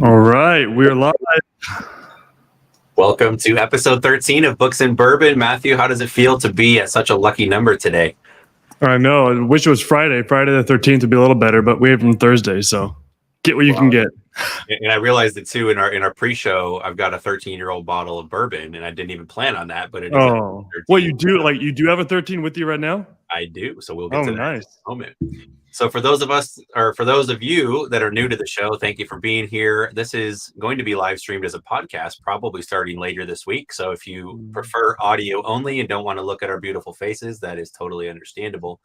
All right, we're live. Welcome to episode 13 of Books and Bourbon. Matthew, how does it feel to be at such a lucky number today? I know. I wish it was Friday. Friday the 13th would be a little better, but we have them Thursday, so get what you can Wow. get. And I realized it too in our pre-show. I've got a 13-year-old bottle of bourbon, and I didn't even plan on that, but it is Oh, well, 13. you do you do have a 13 with you right now? I do, so we'll get Oh, to that in nice. a moment. So for those of you that are new to the show, thank you for being here. This is going to be live streamed as a podcast, probably starting later this week. So if you prefer audio only and don't want to look at our beautiful faces, that is totally understandable.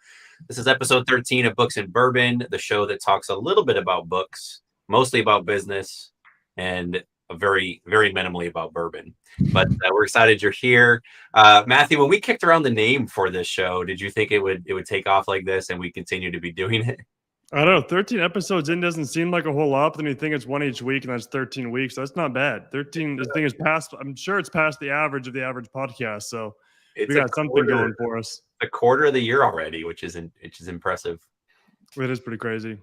This is episode 13 of Books and Bourbon, the show that talks a little bit about books, mostly about business, and very, very minimally about bourbon. But we're excited you're here. Matthew, when we kicked around the name for this show, did you think it would take off like this and we continue to be doing it? I don't know. 13 episodes in doesn't seem like a whole lot, but then you think it's one each week, and that's 13 weeks. That's not bad. 13, this thing is past, I'm sure it's past the average of the average podcast. So we got something going for us. A quarter of the year already, which is impressive. It is pretty crazy.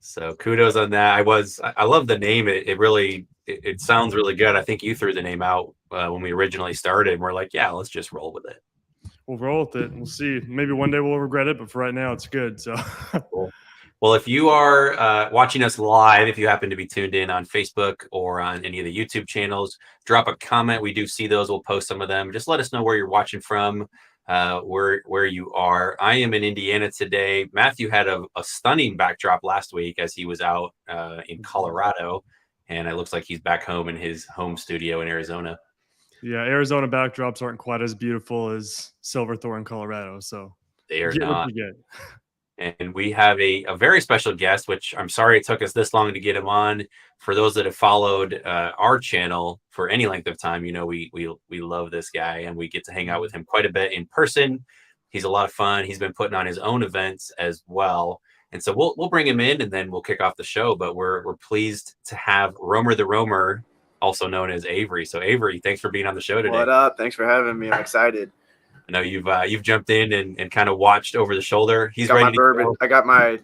So kudos on that. I love the name. It really sounds really good. I think you threw the name out when we originally started, and we're like, yeah, let's just roll with it. We'll roll with it. We'll see. Maybe one day we'll regret it, but for right now, it's good. So cool. Well, if you are watching us live, if you happen to be tuned in on Facebook or on any of the YouTube channels, drop a comment. We do see those. We'll post some of them. Just let us know where you're watching from, where you are. I am in Indiana today. Matthew had a stunning backdrop last week as he was out in Colorado, and it looks like he's back home in his home studio in Arizona. Yeah, Arizona backdrops aren't quite as beautiful as Silverthorne, Colorado. So they are not. And we have a very special guest, which I'm sorry it took us this long to get him on. For those that have followed our channel for any length of time, you know we love this guy, and we get to hang out with him quite a bit in person. He's a lot of fun. He's been putting on his own events as well. And so we'll bring him in, and then we'll kick off the show. But we're pleased to have Romer the Roamer, also known as Avery. So Avery, thanks for being on the show today. What up? Thanks for having me. I'm excited. I know you've jumped in and kind of watched over the shoulder. He's got ready my to bourbon. go. I got my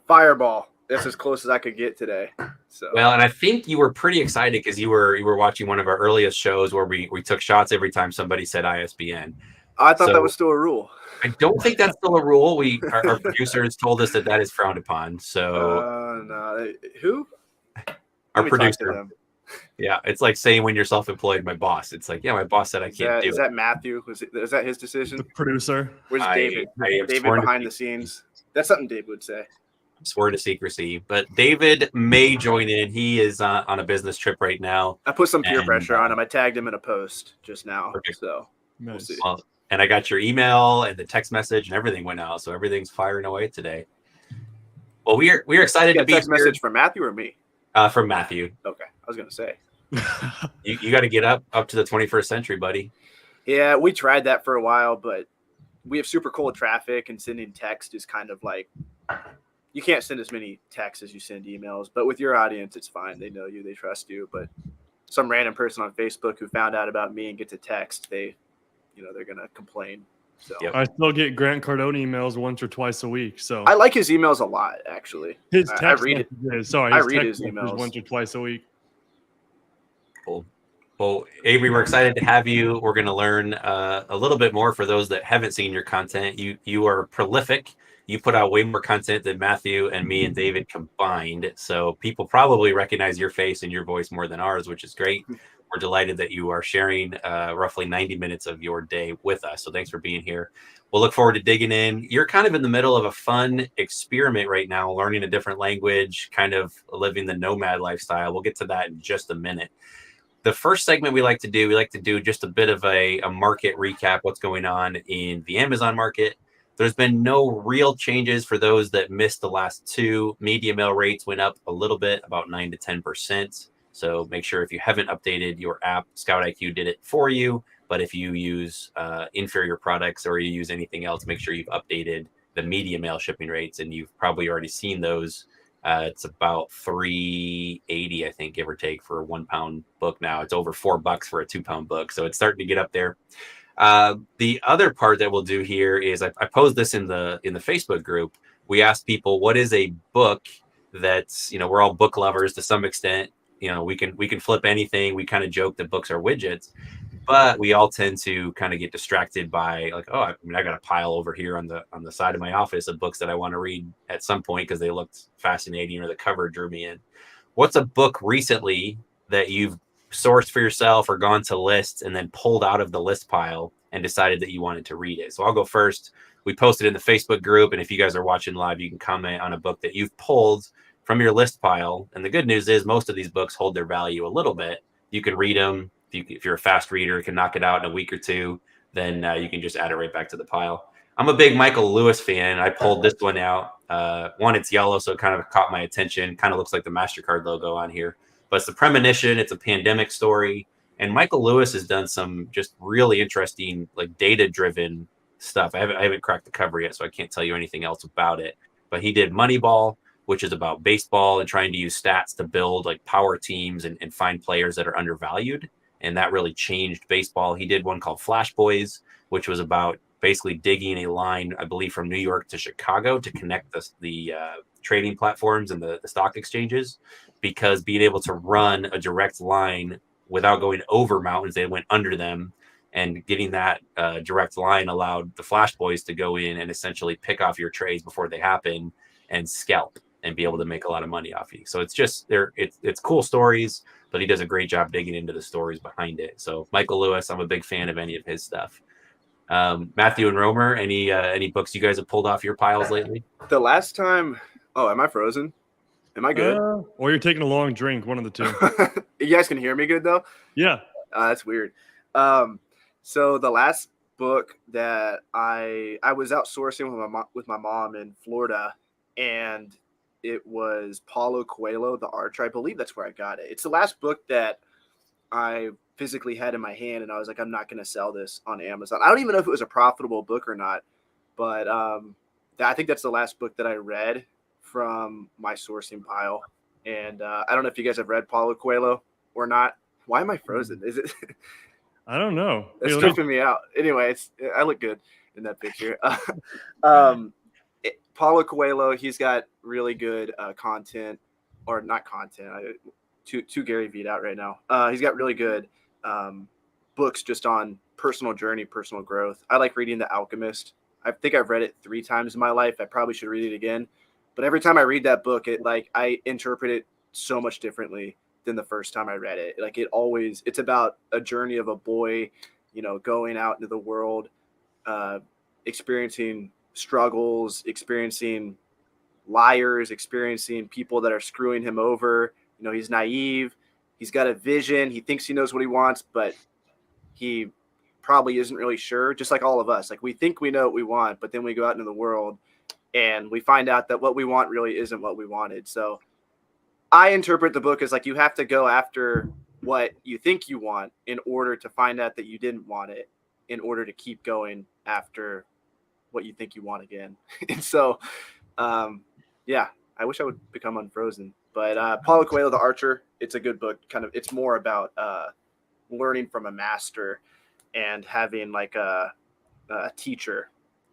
Fireball. That's as close as I could get today. So well, and I think you were pretty excited because you were watching one of our earliest shows where we took shots every time somebody said ISBN. I thought that was still a rule. I don't think that's still a rule. Our producers told us that is frowned upon. So no, who? Our producer. Yeah, it's like saying when you're self-employed, my boss. It's like, yeah, my boss said I can't do it. Is that Matthew? Is that his decision? The producer. Where's David? David behind the scenes. That's something David would say. I'm sworn to secrecy, but David may join in. He is on a business trip right now. I put some peer pressure on him. I tagged him in a post just now. Perfect. So nice. We'll see. Well, and I got your email and the text message and everything went out, so everything's firing away today. Well, we're excited to be text message from Matthew or me? From Matthew. Okay, I was gonna say. You got to get up to the 21st century, buddy. Yeah, we tried that for a while, but we have super cold traffic, and sending text is kind of like you can't send as many texts as you send emails. But with your audience, it's fine. They know you, they trust you. But some random person on Facebook who found out about me and gets a text, they're gonna complain. So yep. I still get Grant Cardone emails once or twice a week. So I like his emails a lot, actually. His text I read his emails once or twice a week. Cool. Well, Avery, we're excited to have you. We're going to learn a little bit more for those that haven't seen your content. You are prolific. You put out way more content than Matthew and me and David combined. So people probably recognize your face and your voice more than ours, which is great. We're delighted that you are sharing roughly 90 minutes of your day with us. So thanks for being here. We'll look forward to digging in. You're kind of in the middle of a fun experiment right now, learning a different language, kind of living the nomad lifestyle. We'll get to that in just a minute. The first segment we like to do just a bit of a market recap, what's going on in the Amazon market. There's been no real changes for those that missed the last two. Media mail rates went up a little bit, about 9 to 10%. So make sure if you haven't updated your app, Scout IQ did it for you. But if you use inferior products or you use anything else, make sure you've updated the media mail shipping rates. And you've probably already seen those. It's about $3.80, I think, give or take, for a 1 pound book now. It's over $4 for a 2 pound book. So it's starting to get up there. The other part that we'll do here is I posed this in the Facebook group. We asked people, what is a book that's, we're all book lovers to some extent. we can flip anything. We kind of joke that books are widgets, but we all tend to kind of get distracted by like, oh, I got a pile over here on the side of my office of books that I want to read at some point because they looked fascinating or the cover drew me in. What's a book recently that you've sourced for yourself or gone to lists and then pulled out of the list pile and decided that you wanted to read it? So I'll go first. We posted in the Facebook group, and if you guys are watching live, you can comment on a book that you've pulled from your list pile. And the good news is most of these books hold their value a little bit. You can read them. If you're a fast reader, you can knock it out in a week or two, then you can just add it right back to the pile. I'm a big Michael Lewis fan. I pulled this one out. One, it's yellow, so it kind of caught my attention. Kind of looks like the MasterCard logo on here. But it's The Premonition. It's a pandemic story. And Michael Lewis has done some just really interesting, like data-driven stuff. I haven't cracked the cover yet, so I can't tell you anything else about it. But he did Moneyball, which is about baseball and trying to use stats to build like power teams and find players that are undervalued. And that really changed baseball. He did one called Flash Boys, which was about basically digging a line, I believe, from New York to Chicago to connect the trading platforms and the stock exchanges, because being able to run a direct line without going over mountains, they went under them. And getting that direct line allowed the Flash Boys to go in and essentially pick off your trades before they happen and scalp and be able to make a lot of money off you. So it's just it's cool stories, but he does a great job digging into the stories behind it. So Michael Lewis, I'm a big fan of any of his stuff. Matthew and Romer, any books you guys have pulled off your piles lately? The last time, am I frozen? Am I good? Or you're taking a long drink, one of the two. You guys can hear me good though? Yeah. That's weird. So the last book that I was out sourcing with my mom in Florida, and it was Paulo Coelho, The Archer. I believe that's where I got it. It's the last book that I physically had in my hand, and I was like, I'm not going to sell this on Amazon. I don't even know if it was a profitable book or not, but I think that's the last book that I read from my sourcing pile. And I don't know if you guys have read Paulo Coelho or not. Why am I frozen? Is it? I don't know. It's tripping me out. Anyway, I look good in that picture. Paulo Coelho, he's got really good content, or not content. Too Gary Vee out right now. He's got really good books just on personal journey, personal growth. I like reading The Alchemist. I think I've read it 3 times in my life. I probably should read it again. But every time I read that book, I interpret it so much differently than the first time I read it. It's about a journey of a boy, going out into the world, experiencing struggles, experiencing liars, experiencing people that are screwing him over. He's naive. He's got a vision. He thinks he knows what he wants, but he probably isn't really sure, just like all of us. Like, we think we know what we want, but then we go out into the world and we find out that what we want really isn't what we wanted. So I interpret the book as like, you have to go after what you think you want in order to find out that you didn't want it, in order to keep going after what you think you want again. And so, I wish I would become unfrozen. But Paulo Coelho, The Archer, it's a good book. It's more about learning from a master and having like a teacher,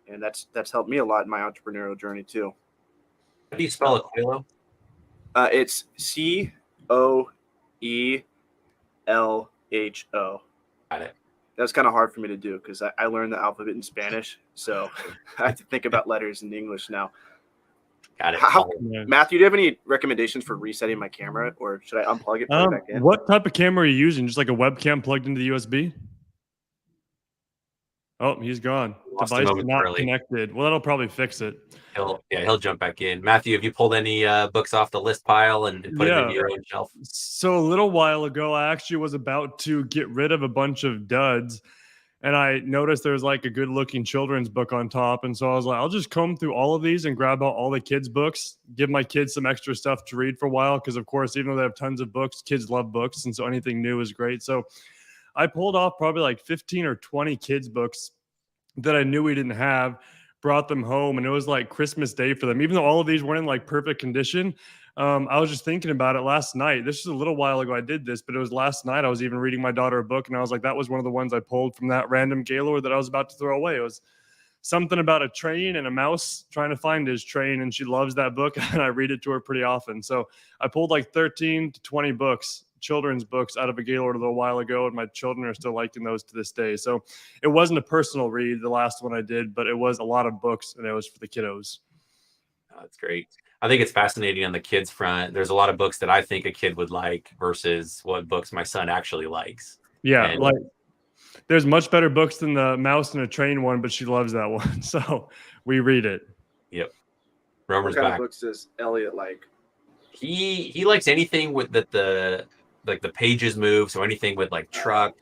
and that's helped me a lot in my entrepreneurial journey too. How do you spell it, Coelho? It's Coelho. Got it. That was kind of hard for me to do because I learned the alphabet in Spanish, so I have to think about letters in English now. Got it. Matthew, do you have any recommendations for resetting my camera, or should I unplug it? Put it back in? What type of camera are you using? Just like a webcam plugged into the USB? Oh, he's gone. Device not connected. Well, that'll probably fix it. He'll jump back in. Matthew, have you pulled any books off the list pile and put it into your own shelf? So a little while ago, I actually was about to get rid of a bunch of duds, and I noticed there's like a good looking children's book on top. And so I was like, I'll just comb through all of these and grab out all the kids' books, give my kids some extra stuff to read for a while. Because of course, even though they have tons of books, kids love books. And so anything new is great. So I pulled off probably like 15 or 20 kids' books that I knew we didn't have, brought them home. And it was like Christmas Day for them. Even though all of these weren't in like perfect condition, I was just thinking about it last night. This is a little while ago I did this, but it was last night. I was even reading my daughter a book, and I was like, that was one of the ones I pulled from that random Gaylord that I was about to throw away. It was something about a train and a mouse trying to find his train, and she loves that book, and I read it to her pretty often. So I pulled like 13 to 20 books, children's books, out of a Gaylord a little while ago, and my children are still liking those to this day. So it wasn't a personal read, the last one I did, but it was a lot of books, and it was for the kiddos. Oh, that's great. I think it's fascinating on the kids front. There's a lot of books that I think a kid would like versus what books my son actually likes. Yeah, And like there's much better books than the mouse and a train one, but she loves that one. So we read it. Yep. What Romer's kind back. of books does Elliot like? He likes anything with that the pages move, so anything with like trucks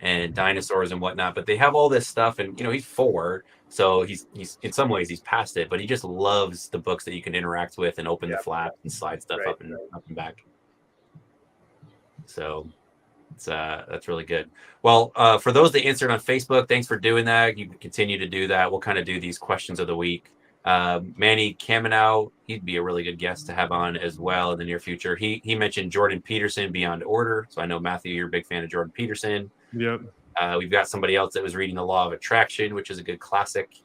and dinosaurs and whatnot. But they have all this stuff, and he's 4, so he's in some ways he's past it, but he just loves the books that you can interact with and open the flap and slide stuff up and back. So that's really good. Well, for those that answered on Facebook, thanks for doing that. You can continue to do that. We'll kind of do these questions of the week. Manny Kamenow, he'd be a really good guest to have on as well in the near future. He mentioned Jordan Peterson, Beyond Order. So I know, Matthew, you're a big fan of Jordan Peterson. Yep. We've got somebody else that was reading The Law of Attraction, which is a good classic.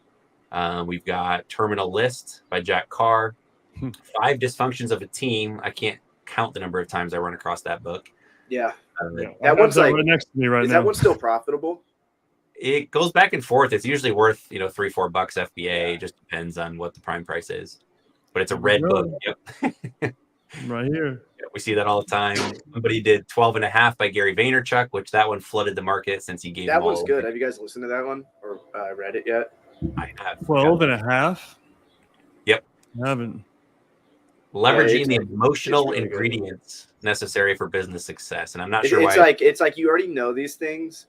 We've got Terminal List by Jack Carr. 5 Dysfunctions of a Team. I can't count the number of times I run across that book. Yeah. That one's like right next to me right now. Is that one still profitable? It goes back and forth. It's usually worth, $3-4 FBA. Yeah. It just depends on what the prime price is. But it's a red book. Yep. Right here. Yeah, we see that all the time. Somebody did 12.5 by Gary Vaynerchuk, which that one flooded the market since he gave that one's good. Have you guys listened to that one or read it yet? I have. 12.5? Yep. I haven't. Leveraging the emotional ingredients necessary for business success. And I'm not sure why. It's like you already know these things.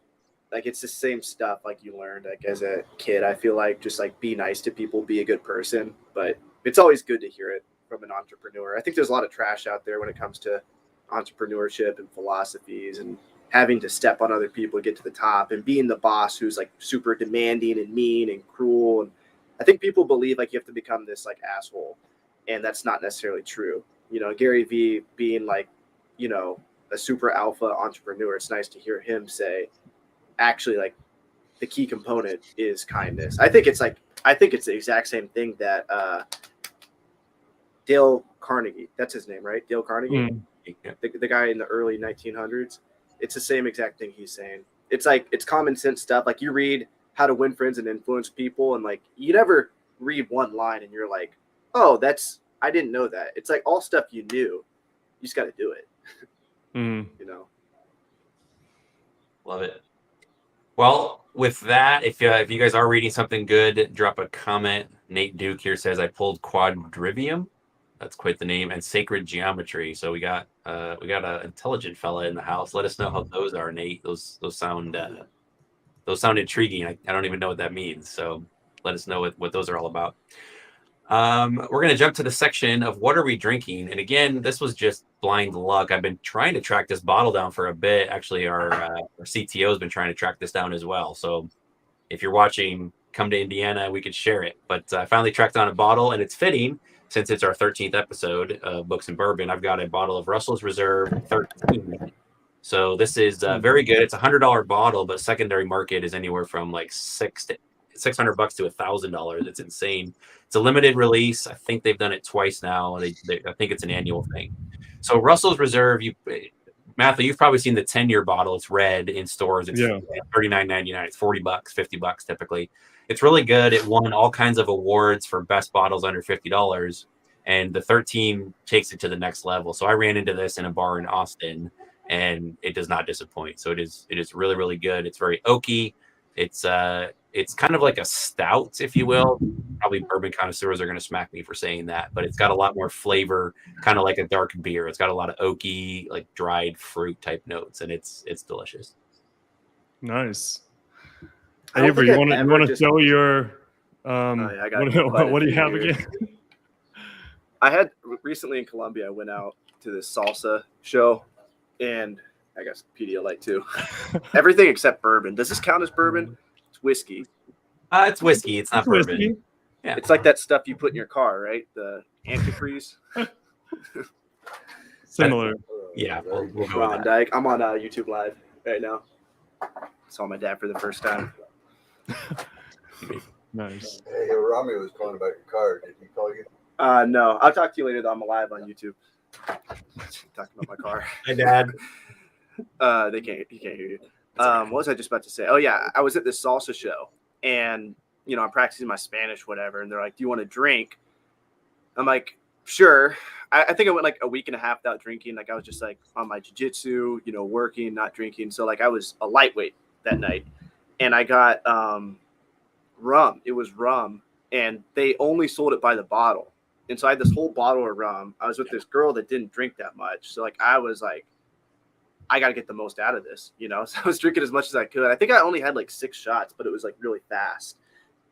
Like it's the same stuff like you learned like as a kid. I feel like just like be nice to people, be a good person. But it's always good to hear it from an entrepreneur. I think there's a lot of trash out there when it comes to entrepreneurship and philosophies and having to step on other people to get to the top and being the boss who's like super demanding and mean and cruel. And I think people believe like you have to become this like asshole. And that's not necessarily true. Gary Vee being like, a super alpha entrepreneur, it's nice to hear him say, actually, like the key component is kindness. I think it's the exact same thing that Dale Carnegie, that's his name, right? Dale Carnegie, the guy in the early 1900s. It's the same exact thing he's saying. It's like, it's common sense stuff. Like you read How to Win Friends and Influence People, and like you never read one line and you're like, oh, I didn't know that. It's like all stuff you knew. You just got to do it. Love it. Well, with that, if you guys are reading something good, drop a comment. Nate Duke here says I pulled Quadrivium. That's quite the name, and Sacred Geometry. So we got an intelligent fella in the house. Let us know how those are, Nate. Those sound intriguing. I don't even know what that means. So let us know what those are all about. We're going to jump to the section of what are we drinking. And again, this was just blind luck. I've been trying to track this bottle down for a bit. Actually, our CTO has been trying to track this down as well. So if you're watching, come to Indiana, we could share it. But I finally tracked down a bottle, and it's fitting since it's our 13th episode of Books and Bourbon. I've got a bottle of Russell's Reserve 13. So this is very good. It's a $100 bottle, but secondary market is anywhere from like $600 to $1,000. It's insane. It's a limited release. I think they've done it twice now. I think it's an annual thing. So Russell's Reserve, Matthew, you've probably seen the 10-year bottle. It's red in stores. It's $39.99. It's $40, $50 typically. It's really good. It won all kinds of awards for best bottles under $50, and the 13 takes it to the next level. So I ran into this in a bar in Austin, and it does not disappoint. So it is really, really good. It's very oaky. It's kind of like a stout, if you will. Probably bourbon connoisseurs are going to smack me for saying that, but it's got a lot more flavor, kind of like a dark beer. It's got a lot of oaky, like dried fruit type notes, and it's delicious. Nice. Avery, you want to show your what do you have again? I had recently in Colombia. I went out to this salsa show, and I guess Pedialyte too. Everything except bourbon. Does this count as bourbon? It's whiskey. It's whiskey. It's not bourbon. Whiskey. Yeah. It's like that stuff you put in your car, right? The antifreeze. Similar. Yeah. We'll go with Ron that. Dyke. I'm on YouTube Live right now. Saw my dad for the first time. Nice. Hey, Rami was calling about your car. Did he call you? No, I'll talk to you later. Though. I'm live on YouTube. Talking about my car. Hi, Dad. He can't hear you. What was I just about to say? Oh yeah, I was at this salsa show, and I'm practicing my Spanish, whatever. And they're like, "Do you want to drink?" I'm like, "Sure." I think I went like a week and a half without drinking. Like I was just like on my jiu-jitsu, working, not drinking. So like I was a lightweight that night, and I got rum. It was rum, and they only sold it by the bottle. And so I had this whole bottle of rum. I was with this girl that didn't drink that much. So like I was like, I got to get the most out of this, So I was drinking as much as I could. I think I only had like 6 shots, but it was like really fast.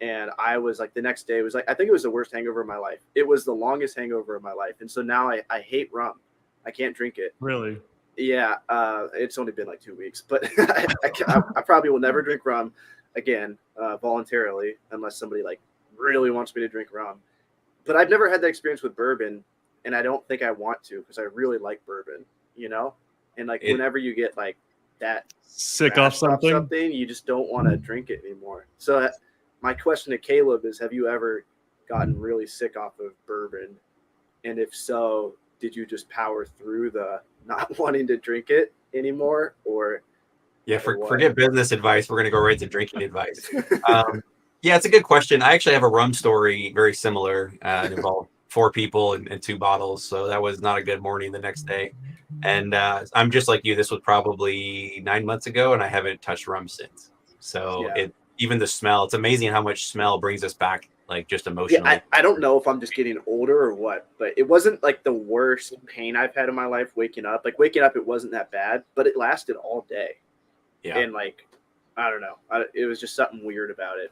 And I was like, the next day was like, I think it was the worst hangover of my life. It was the longest hangover of my life. And so now I hate rum. I can't drink it. Really? Yeah. It's only been like 2 weeks, but I probably will never drink rum again, voluntarily, unless somebody like really wants me to drink rum. But I've never had that experience with bourbon, and I don't think I want to, because I really like bourbon, And like whenever you get like that sick off something, you just don't want to drink it anymore. So my question to Caleb is, have you ever gotten really sick off of bourbon? And if so, did you just power through the not wanting to drink it anymore? Or forget business advice. We're going to go right to drinking advice. Yeah, it's a good question. I actually have a rum story very similar. It involved 4 people and 2 bottles. So that was not a good morning the next day. And I'm just like you. This was probably 9 months ago, and I haven't touched rum since. So even the smell, it's amazing how much smell brings us back, like just emotionally. Yeah, I don't know if I'm just getting older or what, but it wasn't like the worst pain I've had in my life waking up. Like waking up, it wasn't that bad, but it lasted all day. Yeah. And like, I don't know. It was just something weird about it.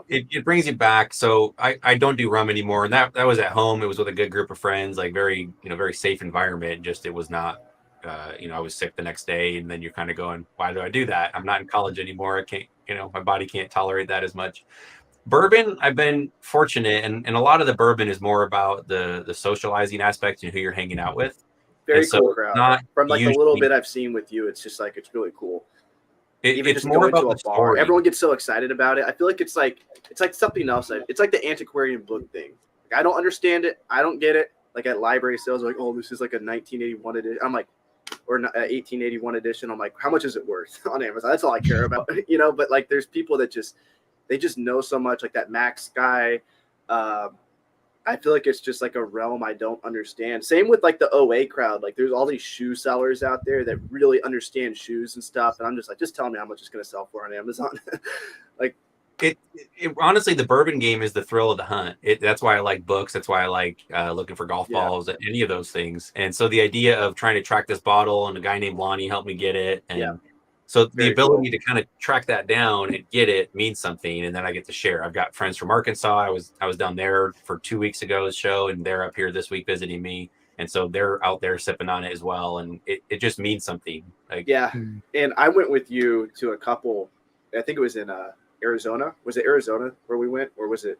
It brings you back. So I don't do rum anymore. And that was at home. It was with a good group of friends, like very safe environment. Just, it was not, I was sick the next day, and then you're kind of going, why do I do that? I'm not in college anymore. I can't, my body can't tolerate that as much. Bourbon, I've been fortunate. And a lot of the bourbon is more about the socializing aspect and who you're hanging out with. Very cool crowd. From like the little bit I've seen with you, it's just like, it's really cool. Even just more about the bar. Story. Everyone gets so excited about it. I feel like it's like something else. It's like the antiquarian book thing. Like, I don't understand it. I don't get it. Like at library sales, like, oh, this is like a 1981 edition. I'm like, or 1881 edition. I'm like, how much is it worth on Amazon? That's all I care about, But like, there's people that they just know so much. Like that Max guy. I feel like it's just like a realm I don't understand. Same with like the OA crowd. Like there's all these shoe sellers out there that really understand shoes and stuff. And I'm just like, just tell me how much it's going to sell for on Amazon. Like it honestly, the bourbon game is the thrill of the hunt. That's why I like books. That's why I like looking for golf balls, any of those things. And so the idea of trying to track this bottle, and a guy named Lonnie helped me get it. And so the ability to kind of track that down and get it means something, and then I get to share. I've got friends from Arkansas. I was down there for 2 weeks ago's show, and they're up here this week visiting me, and so they're out there sipping on it as well, and it just means something. Like, and I went with you to a couple. I think it was in Arizona. Was it Arizona where we went, or was it?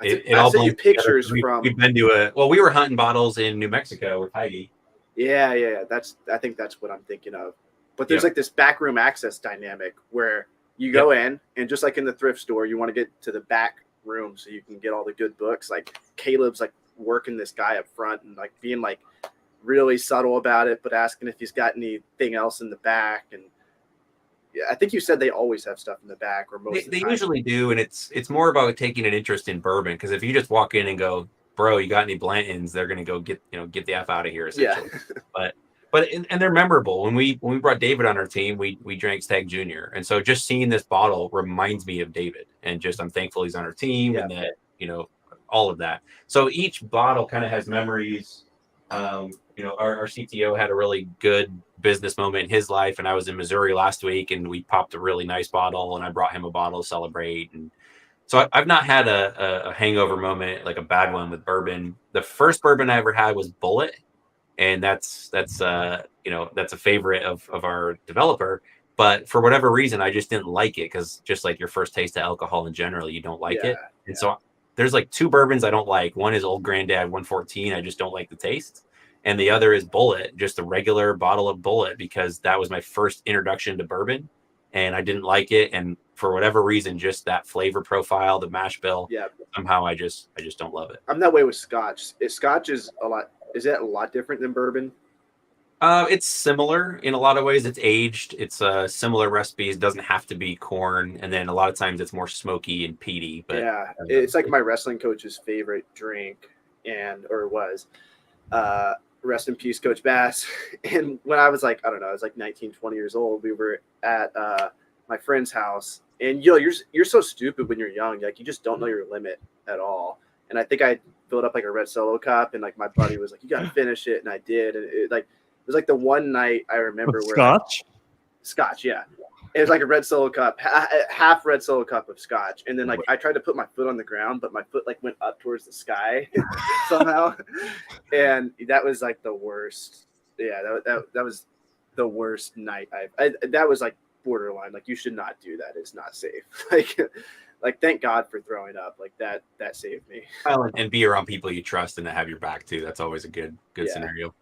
It all sent you pictures from. We've been to we were hunting bottles in New Mexico with Heidi. Yeah. I think that's what I'm thinking of. But there's like this backroom access dynamic where you go in, and just like in the thrift store, you want to get to the back room so you can get all the good books. Like Caleb's like working this guy up front and like being like really subtle about it, but asking if he's got anything else in the back. And I think you said they always have stuff in the back, or most. They usually do, and it's more about taking an interest in bourbon, because if you just walk in and go, bro, you got any Blantons? They're gonna go get the F out of here, essentially. But they're memorable. When we brought David on our team, we drank Stag Junior, and so just seeing this bottle reminds me of David, and just I'm thankful he's on our team, and that all of that. So each bottle kind of has memories. Our CTO had a really good business moment in his life, and I was in Missouri last week, and we popped a really nice bottle, and I brought him a bottle to celebrate. And so I've not had a hangover moment, like a bad one with bourbon. The first bourbon I ever had was Bullet. And that's a favorite of our developer, but for whatever reason, I just didn't like it, because just like your first taste of alcohol in general, you don't like it. And so there's like 2 bourbons I don't like. One is Old Granddad 114. I just don't like the taste. And the other is Bullet, just a regular bottle of Bullet, because that was my first introduction to bourbon. and I didn't like it. And for whatever reason, just that flavor profile, the mash bill, somehow I just don't love it. I'm that way with Scotch. Scotch is it a lot different than bourbon? It's similar in a lot of ways. It's aged. It's similar recipes. It doesn't have to be corn, and then a lot of times it's more smoky and peaty. But it's like my wrestling coach's favorite drink, or was. Rest in peace, Coach Bass. And when I was like, I don't know, I was like 19, 20 years old. We were at my friend's house, and you're so stupid when you're young. Like, you just don't know your limit at all. And I think I filled up like a red Solo cup, and like my buddy was like, "You got to finish it," and I did. And it was like the one night I remember where Scotch, yeah. It was like a red Solo cup, half red Solo cup of Scotch, and then like I tried to put my foot on the ground, but my foot like went up towards the sky somehow, and that was like the worst. Yeah, that was the worst night that was like borderline. Like, you should not do that. It's not safe. Like thank God for throwing up. Like that saved me. Well, and be around people you trust and that have your back too. That's always a good scenario.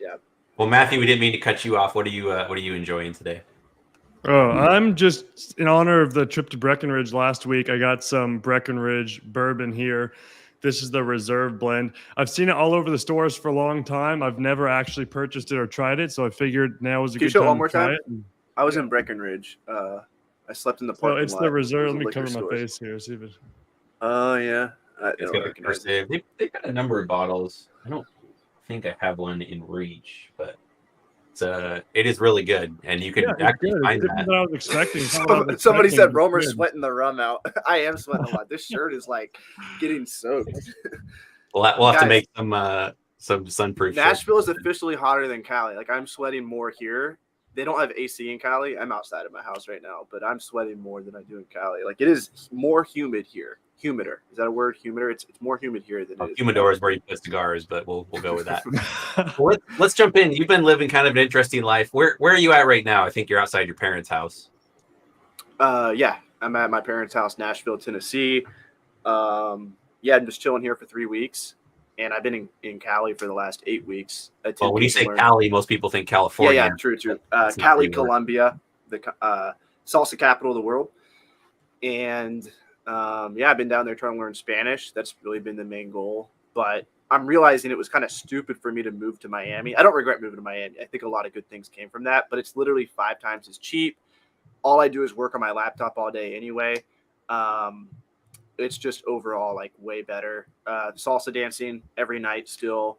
Yeah. Well, Matthew, we didn't mean to cut you off. What are you enjoying today? Oh, I'm just in honor of the trip to Breckenridge last week. I got some Breckenridge bourbon here. This is the reserve blend. I've seen it all over the stores for a long time. I've never actually purchased it or tried it, so I figured now was a good time to try it. I was in Breckenridge. I slept in the parking lot. It's the reserve. Let me cover my face here. See if it. Oh yeah. It's got the first save. They've got a number of bottles. I don't think I have one in reach, but it is really good, and you can actually find that. I was expecting. Somebody said Romer's sweating the rum out. I am sweating a lot. This shirt is like getting soaked. We'll have to make some sunproof. Nashville is officially hotter than Cali. Like, I'm sweating more here. They don't have AC in Cali. I'm outside of my house right now, but I'm sweating more than I do in Cali. Like, it is more humid here. Humider. Is that a word? Humider? It's more humid here than it is. Humidor is where you put cigars, but we'll go with that. Well, let's jump in. You've been living kind of an interesting life. Where are you at right now? I think you're outside your parents' house. Yeah, I'm at my parents' house, Nashville, Tennessee. I'm just chilling here for 3 weeks, and I've been in Cali for the last 8 weeks. Well, when you say Cali, most people think California. Yeah, true. Cali, Colombia, the salsa capital of the world, and I've been down there trying to learn Spanish. That's really been the main goal. But I'm realizing it was kind of stupid for me to move to Miami. I don't regret moving to Miami. I think a lot of good things came from that, but it's literally 5 times as cheap. All I do is work on my laptop all day anyway. It's just overall like way better. Salsa dancing every night still.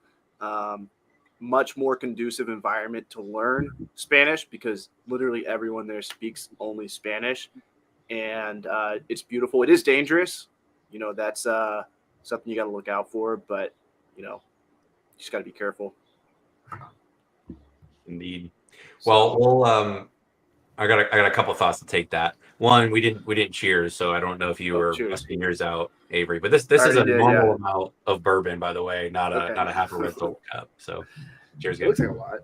Much more conducive environment to learn Spanish because literally everyone there speaks only Spanish. And it's beautiful. It is dangerous. That's something you got to look out for, but you just got to be careful. Indeed. Well, I got a couple thoughts to take that. One, we didn't cheers, so I don't know if you were busting yours out, Avery. But this is a normal amount of bourbon, by the way, not a half a red Solo cup. So cheers, guys. Looks like a lot.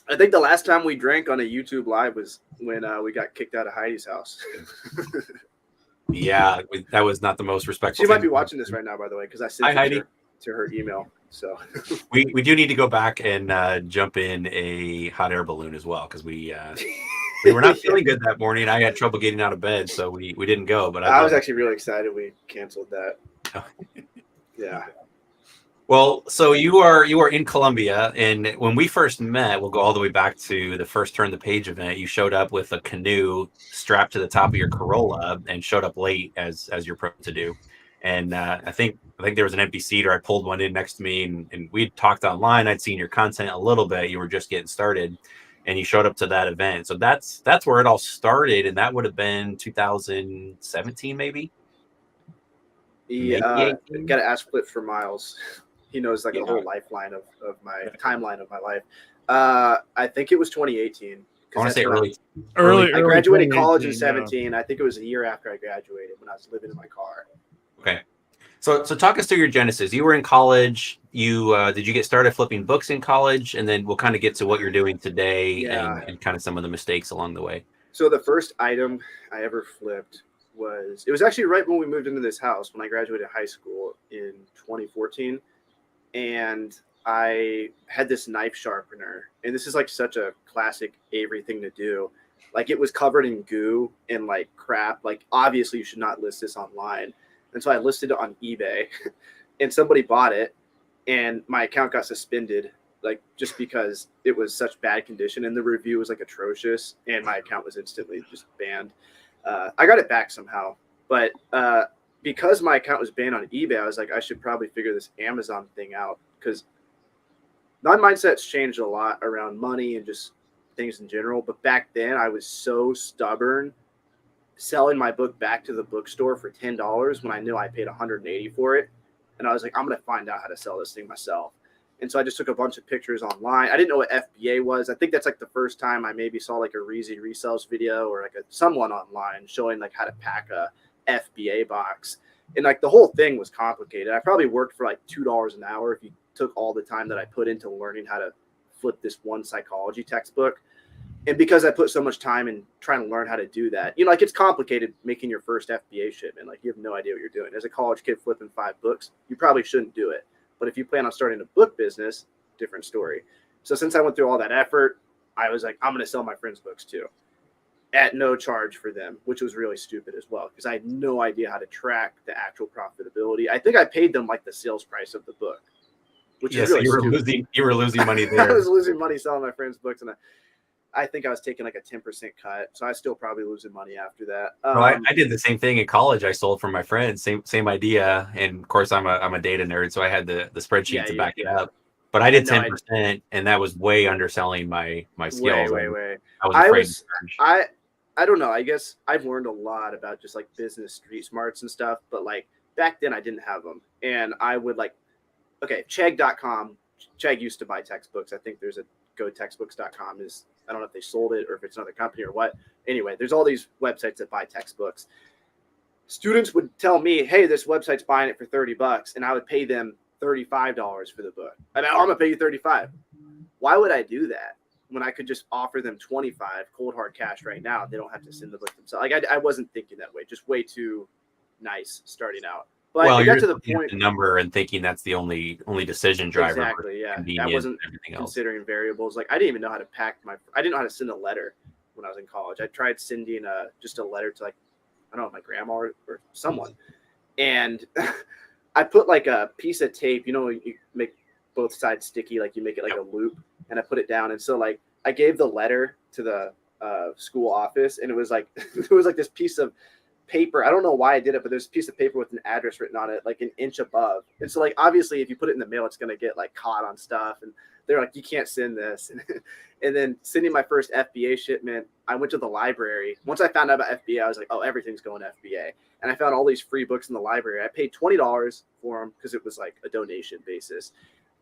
I think the last time we drank on a YouTube live was when we got kicked out of Heidi's house. Yeah, that was not the most respectful. She might be watching this right now, by the way, because I sent it to her email. So we do need to go back and jump in a hot air balloon as well because we were not feeling good that morning. I had trouble getting out of bed, so we didn't go. But I was actually really excited we canceled that. Yeah. Well, so you are in Colombia, and when we first met, we'll go all the way back to the first Turn the Page event. You showed up with a canoe strapped to the top of your Corolla and showed up late as you're prone to do. And I think there was an empty seat, or I pulled one in next to me, and we'd talked online. I'd seen your content a little bit. You were just getting started, and you showed up to that event. So that's where it all started, and that would have been 2017, maybe. Yeah, got to ask Flip for Miles. He knows like the whole lifeline of my timeline of my life. I think it was 2018. I want to say early. I graduated college in 17. I think it was a year after I graduated when I was living in my car. Okay. So talk us through your genesis. You were in college. Did you get started flipping books in college? And then we'll kind of get to what you're doing today and kind of some of the mistakes along the way. So the first item I ever flipped it was actually right when we moved into this house when I graduated high school in 2014. And I had this knife sharpener, and this is like such a classic Avery thing to do. Like it was covered in goo and like crap. Like obviously you should not list this online. And so I listed it on eBay and somebody bought it and my account got suspended, like just because it was such bad condition and the review was like atrocious and my account was instantly just banned. I got it back somehow, but because my account was banned on eBay, I was like, I should probably figure this Amazon thing out, because my mindset's changed a lot around money and just things in general. But back then I was so stubborn selling my book back to the bookstore for $10 when I knew I paid $180 for it. And I was like, I'm going to find out how to sell this thing myself. And so I just took a bunch of pictures online. I didn't know what FBA was. I think that's like the first time I maybe saw like a Reezy Resells video or like someone online showing like how to pack a FBA box. And like the whole thing was complicated. I probably worked for like $2 an hour if you took all the time that I put into learning how to flip this one psychology textbook. And because I put so much time in trying to learn how to do that, like it's complicated making your first FBA shipment. Like you have no idea what you're doing. As a college kid flipping 5 books, you probably shouldn't do it. But if you plan on starting a book business, different story. So since I went through all that effort, I was like, I'm going to sell my friends' books too at no charge for them, which was really stupid as well, because I had no idea how to track the actual profitability. I think I paid them like the sales price of the book, which is really stupid. You were losing money there. I was losing money selling my friends' books, and I think I was taking like a 10% cut. So I was still probably losing money after that. I did the same thing in college. I sold from my friends, same idea. And of course I'm a data nerd, so I had the spreadsheet to back it up. But I did 10%, and that was way underselling my skills. Way. I was afraid to charge. I don't know. I guess I've learned a lot about just like business street smarts and stuff. But like back then I didn't have them. And I would Chegg.com. Chegg used to buy textbooks. I think there's a gotextbooks.com is, I don't know if they sold it or if it's another company or what. Anyway, there's all these websites that buy textbooks. Students would tell me, hey, this website's buying it for $30, and I would pay them $35 for the book. I'm going to pay you $35. Why would I do that when I could just offer them $25 cold hard cash right now? They don't have to send the book themselves. Like I wasn't thinking that way. Just way too nice starting out. But you're to the point, the number and thinking that's the only decision driver. Exactly. Yeah, I wasn't considering variables. Like I didn't even know how to I didn't know how to send a letter when I was in college. I tried sending just a letter to my grandma or someone, and I put like a piece of tape. You make both sides sticky, like you make it like a loop, and I put it down. And so like I gave the letter to the school office, and it was like this piece of paper. I don't know why I did it, but there's a piece of paper with an address written on it, like an inch above. And so like, obviously if you put it in the mail, it's going to get like caught on stuff. And they're like, you can't send this. And then sending my first FBA shipment, I went to the library. Once I found out about FBA, I was like, oh, everything's going to FBA. And I found all these free books in the library. I paid $20 for them because it was like a donation basis.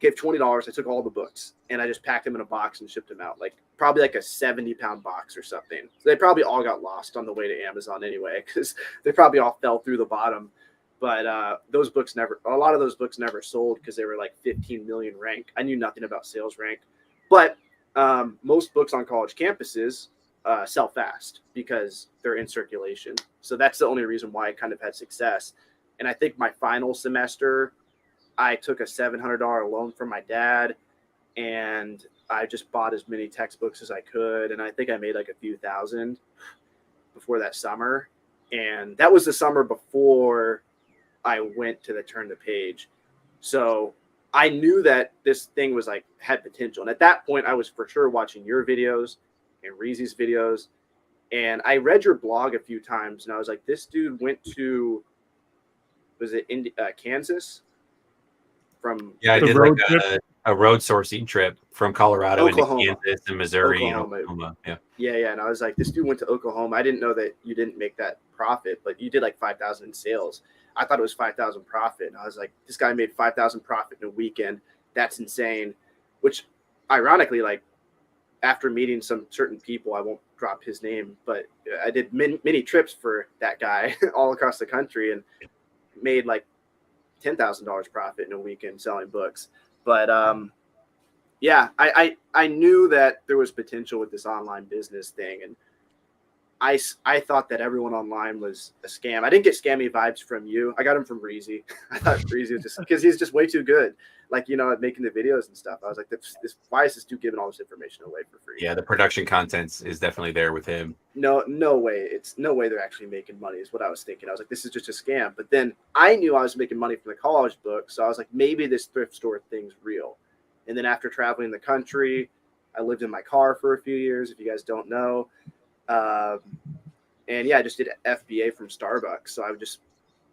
Gave $20. I took all the books and I just packed them in a box and shipped them out. Like probably like a 70-pound box or something. So they probably all got lost on the way to Amazon anyway, because they probably all fell through the bottom. But a lot of those books never sold because they were like 15 million rank. I knew nothing about sales rank, but most books on college campuses sell fast because they're in circulation. So that's the only reason why I kind of had success. And I think my final semester, I took a $700 loan from my dad, and I just bought as many textbooks as I could. And I think I made like a few thousand before that summer. And that was the summer before I went to the Turn the Page. So I knew that this thing was like had potential. And at that point I was for sure watching your videos and Reezy's videos. And I read your blog a few times and I was like, this dude went to, was it Kansas? I did like a road sourcing trip from Colorado into Kansas and Missouri and Oklahoma. Yeah. And I was like, this dude went to Oklahoma. I didn't know that you didn't make that profit, but you did like 5,000 in sales. I thought it was 5,000 profit. And I was like, this guy made 5,000 profit in a weekend. That's insane. Which ironically, like after meeting some certain people, I won't drop his name, but I did many trips for that guy all across the country and made like $10,000 profit in a weekend selling books. But I knew that there was potential with this online business thing. And I thought that everyone online was a scam. I didn't get scammy vibes from you. I got them from Breezy. I thought Breezy was just because he's just way too good. Like, at making the videos and stuff. I was like, why is this dude giving all this information away for free? Yeah, the production content is definitely there with him. No way. It's no way they're actually making money is what I was thinking. I was like, this is just a scam. But then I knew I was making money from the college book. So I was like, maybe this thrift store thing's real. And then after traveling the country, I lived in my car for a few years, if you guys don't know. And yeah, I just did FBA from Starbucks. So I would just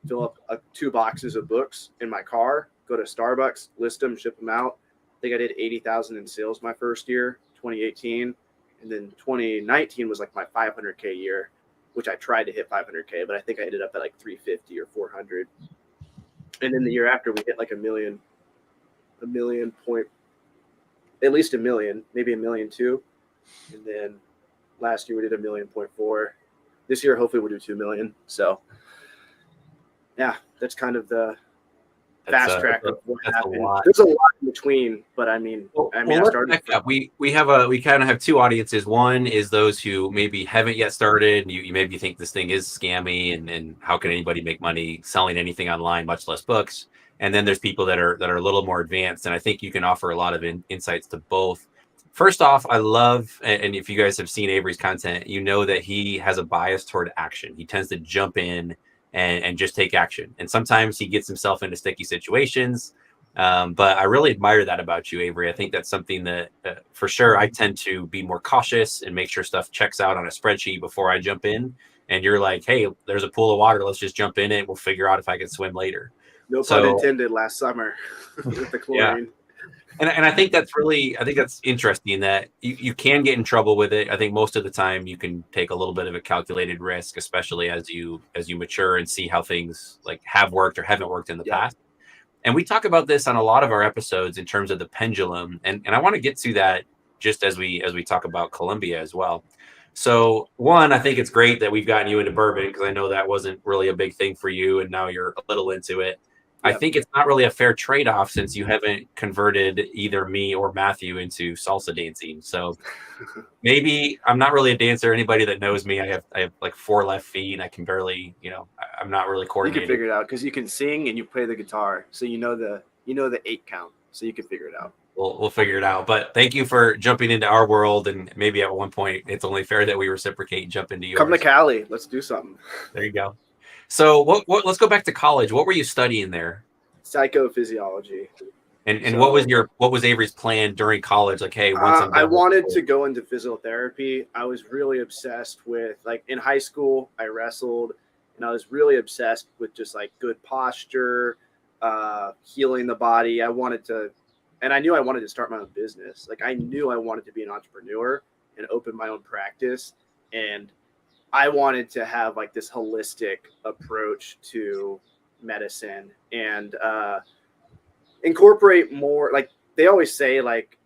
fill up 2 boxes of books in my car, go to Starbucks, list them, ship them out. I think I did 80,000 in sales my first year, 2018. And then 2019 was like my 500K year, which I tried to hit 500K, but I think I ended up at like 350 or 400. And then the year after we hit like a million point, at least 1 million, maybe 1.2 million. And then last year we did 1.4 million. This year, hopefully we'll do 2 million. So yeah, that's kind of the fast track of what happened. There's a lot in between, but I started. We kind of have 2 audiences. One is those who maybe haven't yet started. You maybe think this thing is scammy, and how can anybody make money selling anything online, much less books? And then there's people that are a little more advanced, and I think you can offer a lot of insights to both. First off, I love, and if you guys have seen Avery's content, you know that he has a bias toward action. He tends to jump in and just take action. And sometimes he gets himself into sticky situations. But I really admire that about you, Avery. I think that's something that for sure I tend to be more cautious and make sure stuff checks out on a spreadsheet before I jump in. And you're like, hey, there's a pool of water. Let's just jump in it. We'll figure out if I can swim later. No pun intended last summer with the chlorine. Yeah. And I think that's interesting that you can get in trouble with it. I think most of the time you can take a little bit of a calculated risk, especially as you mature and see how things like have worked or haven't worked in the past. And we talk about this on a lot of our episodes in terms of the pendulum. And I want to get to that just as we talk about Columbia as well. So one, I think it's great that we've gotten you into bourbon, because I know that wasn't really a big thing for you, and now you're a little into it. I think it's not really a fair trade-off, since you haven't converted either me or Matthew into salsa dancing. So maybe I'm not really a dancer. Anybody that knows me, I have like 4 left feet, and I can barely, I'm not really coordinated. You can figure it out because you can sing and you play the guitar, so you know the 8 count, so you can figure it out. We'll figure it out. But thank you for jumping into our world, and maybe at one point it's only fair that we reciprocate and jump into yours. Come to Cali, let's do something. There you go. So let's go back to college. What were you studying there? Psychophysiology. And so, what was Avery's plan during college? Like, hey, once I wanted to go into physiotherapy. I was really obsessed with, like, in high school, I wrestled, and I was really obsessed with just like good posture, healing the body. I knew I wanted to start my own business. Like, I knew I wanted to be an entrepreneur and open my own practice. And I wanted to have like this holistic approach to medicine and incorporate more. Like, they always say, like,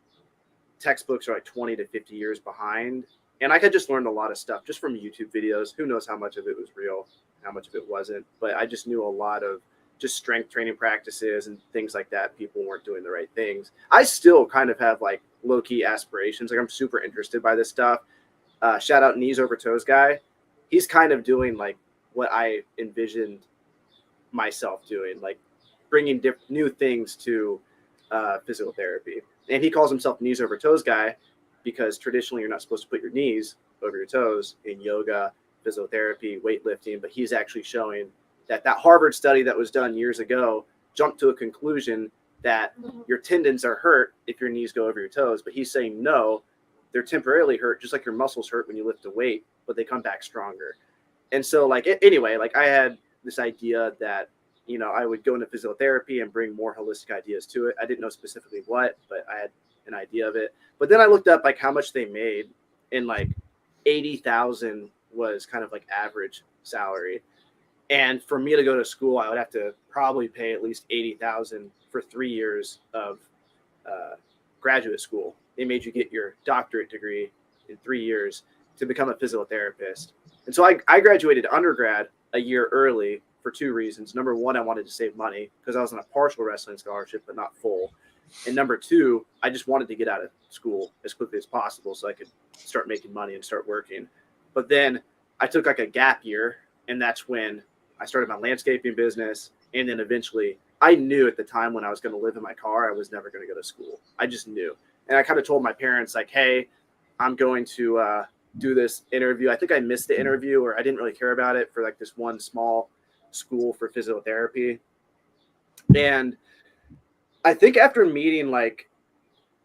textbooks are like 20 to 50 years behind. And I had just learned a lot of stuff just from YouTube videos. Who knows how much of it was real, how much of it wasn't. But I just knew a lot of just strength training practices and things like that. People weren't doing the right things. I still kind of have like low-key aspirations. Like, I'm super interested by this stuff. Shout out Knees Over Toes guy. He's kind of doing like what I envisioned myself doing, like bringing new things to physiotherapy. And he calls himself Knees Over Toes guy because traditionally you're not supposed to put your knees over your toes in yoga, physiotherapy, weightlifting. But he's actually showing that Harvard study that was done years ago jumped to a conclusion that your tendons are hurt if your knees go over your toes. But he's saying, no, they're temporarily hurt, just like your muscles hurt when you lift a weight, but they come back stronger. And so, like, anyway, like, I had this idea that, I would go into physiotherapy and bring more holistic ideas to it. I didn't know specifically what, but I had an idea of it. But then I looked up like how much they made, and like 80,000 was kind of like average salary. And for me to go to school, I would have to probably pay at least 80,000 for 3 years of graduate school. They made you get your doctorate degree in 3 years to become a physiotherapist. And so I graduated undergrad a year early for 2 reasons. Number one, I wanted to save money because I was on a partial wrestling scholarship, but not full. And number two, I just wanted to get out of school as quickly as possible so I could start making money and start working. But then I took like a gap year, and that's when I started my landscaping business. And then eventually I knew at the time when I was going to live in my car, I was never going to go to school. I just knew. And I kind of told my parents like, hey, I'm going to do this interview. I think I missed the interview, or I didn't really care about it, for like this one small school for physiotherapy. And I think after meeting like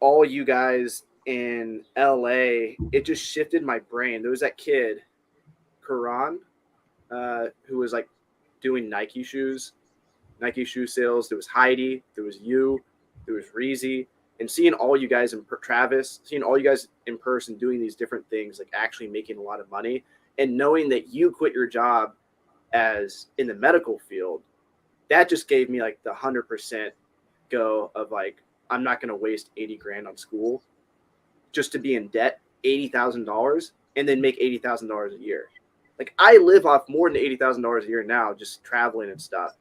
all you guys in LA, it just shifted my brain. There was that kid, Karan, who was like doing Nike shoe sales. There was Heidi, there was you, there was Reezy, and seeing all you guys seeing all you guys in person doing these different things, like actually making a lot of money, and knowing that you quit your job as in the medical field, that just gave me like the 100% go of like, I'm not going to waste 80 grand on school just to be in debt $80,000 and then make $80,000 a year. Like I live off more than $80,000 a year now, just traveling and stuff.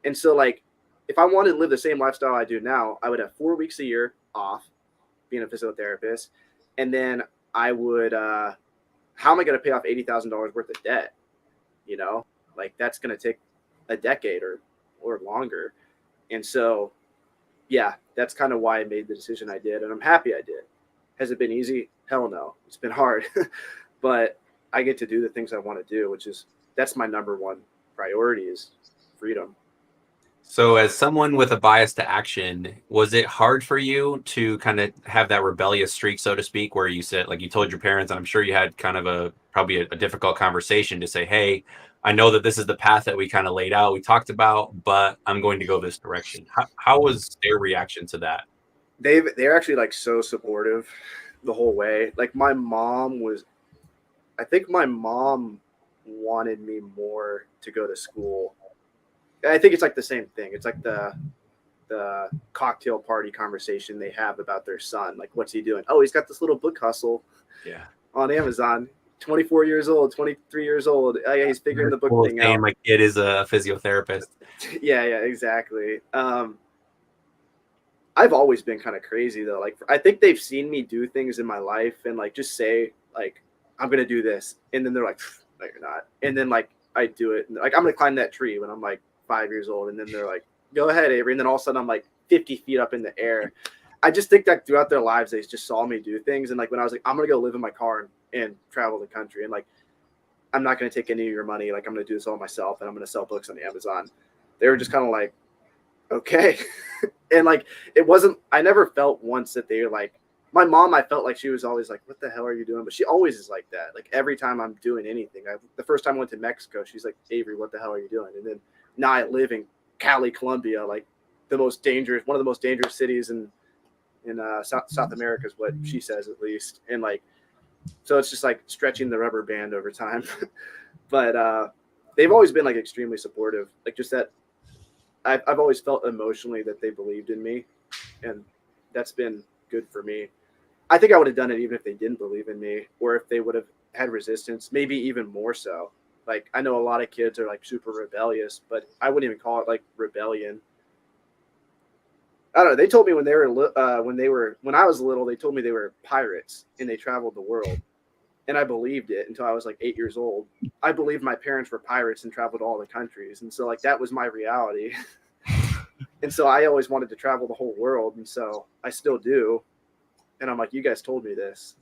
And so like, if I wanted to live the same lifestyle I do now, I would have 4 weeks a year off being a physiotherapist. And then I would, how am I going to pay off $80,000 worth of debt? You know, like that's going to take a decade or longer. And so, yeah, that's kind of why I made the decision I did. And I'm happy I did. Has it been easy? Hell no. It's been hard, but I get to do the things I want to do, that's my number one priority, is freedom. So as someone with a bias to action, was it hard for you to kind of have that rebellious streak, so to speak, where you said, like you told your parents, and I'm sure you had kind of probably a difficult conversation to say, hey, I know that this is the path that we kind of laid out, we talked about, but I'm going to go this direction. How was their reaction to that? They're actually like so supportive the whole way. Like I think my mom wanted me more to go to school. I think it's like the same thing. It's like the cocktail party conversation they have about their son. Like, what's he doing? Oh, he's got this little book hustle on Amazon. 24 years old, 23 years old. Oh, yeah, he's figuring the book thing out. My kid is a physiotherapist. Yeah, exactly. I've always been kind of crazy though. Like, I think they've seen me do things in my life and like just say like, I'm going to do this. And then they're like, no, you're not. And then like, I do it. And, like, I'm going to climb that tree when I'm like 5 years old. And then they're like, go ahead, Avery. And then all of a sudden I'm like 50 feet up in the air. I just think that throughout their lives, they just saw me do things. And like, when I was like, I'm going to go live in my car and travel the country. And like, I'm not going to take any of your money. Like, I'm going to do this all myself. And I'm going to sell books on Amazon. They were just kind of like, okay. And like, I never felt once that they were like, my mom, I felt like she was always like, what the hell are you doing? But she always is like that. Like every time I'm doing anything, the first time I went to Mexico, she's like, Avery, what the hell are you doing? And then now I live in Cali, Colombia, like one of the most dangerous cities in South America is what she says, at least. And like, so it's just like stretching the rubber band over time. But they've always been like extremely supportive. Like just that I've always felt emotionally that they believed in me, and that's been good for me. I think I would have done it even if they didn't believe in me, or if they would have had resistance, maybe even more so. Like, I know a lot of kids are like super rebellious, but I wouldn't even call it like rebellion. I don't know. They told me when I was little, they told me they were pirates and they traveled the world. And I believed it until I was like 8 years old. I believed my parents were pirates and traveled all the countries. And so like, that was my reality. And so I always wanted to travel the whole world. And so I still do. And I'm like, you guys told me this,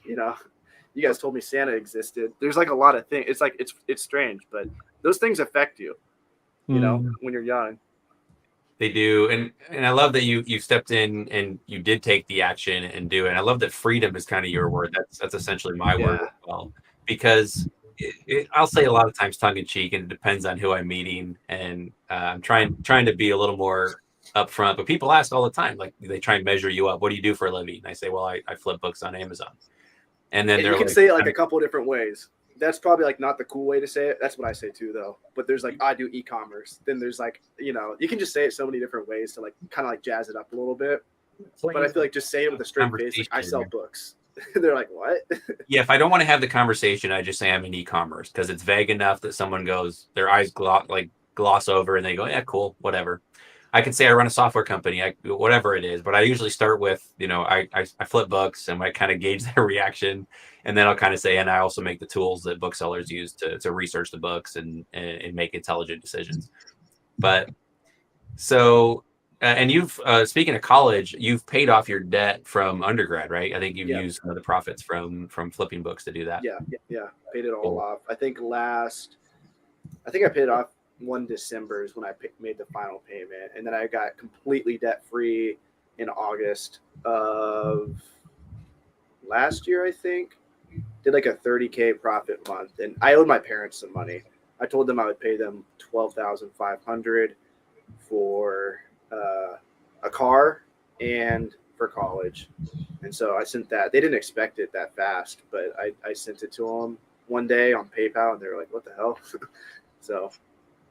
you know, you guys told me Santa existed. There's like a lot of things. It's like, it's strange, but those things affect you, you know, when you're young. They do. And I love that you stepped in and you did take the action and do it. And I love that freedom is kind of your word. That's essentially my word as well, because I'll say a lot of times tongue in cheek, and it depends on who I'm meeting. And I'm trying to be a little more upfront, but people ask all the time, like they try and measure you up. What do you do for a living? And I say, well, I flip books on Amazon. And then you can say it like a couple of different ways. That's probably like not the cool way to say it. That's what I say too, though. But there's like, I do e-commerce. Then there's like, you know, you can just say it so many different ways to like kind of like jazz it up a little bit. But I feel like just say it with a straight face, like, I sell books. They're like, what? Yeah, if I don't want to have the conversation, I just say I'm in e-commerce, because it's vague enough that someone goes, their eyes gloss over and they go, yeah, cool, whatever. I can say I run a software company, whatever it is, but I usually start with, I flip books and I kind of gauge their reaction. And then I'll kind of say, and I also make the tools that booksellers use to research the books and make intelligent decisions. But so, and you've, speaking of college, you've paid off your debt from undergrad, right? I think you've used some of the profits from flipping books to do that. Yeah. Paid it all off. I think I paid it off one December is when I made the final payment. And then I got completely debt free in August of last year, I think. Did like a $30K profit month. And I owed my parents some money. I told them I would pay them $12,500 for a car and for college. And so I sent that. They didn't expect it that fast, but I sent it to them one day on PayPal, and they were like, what the hell? So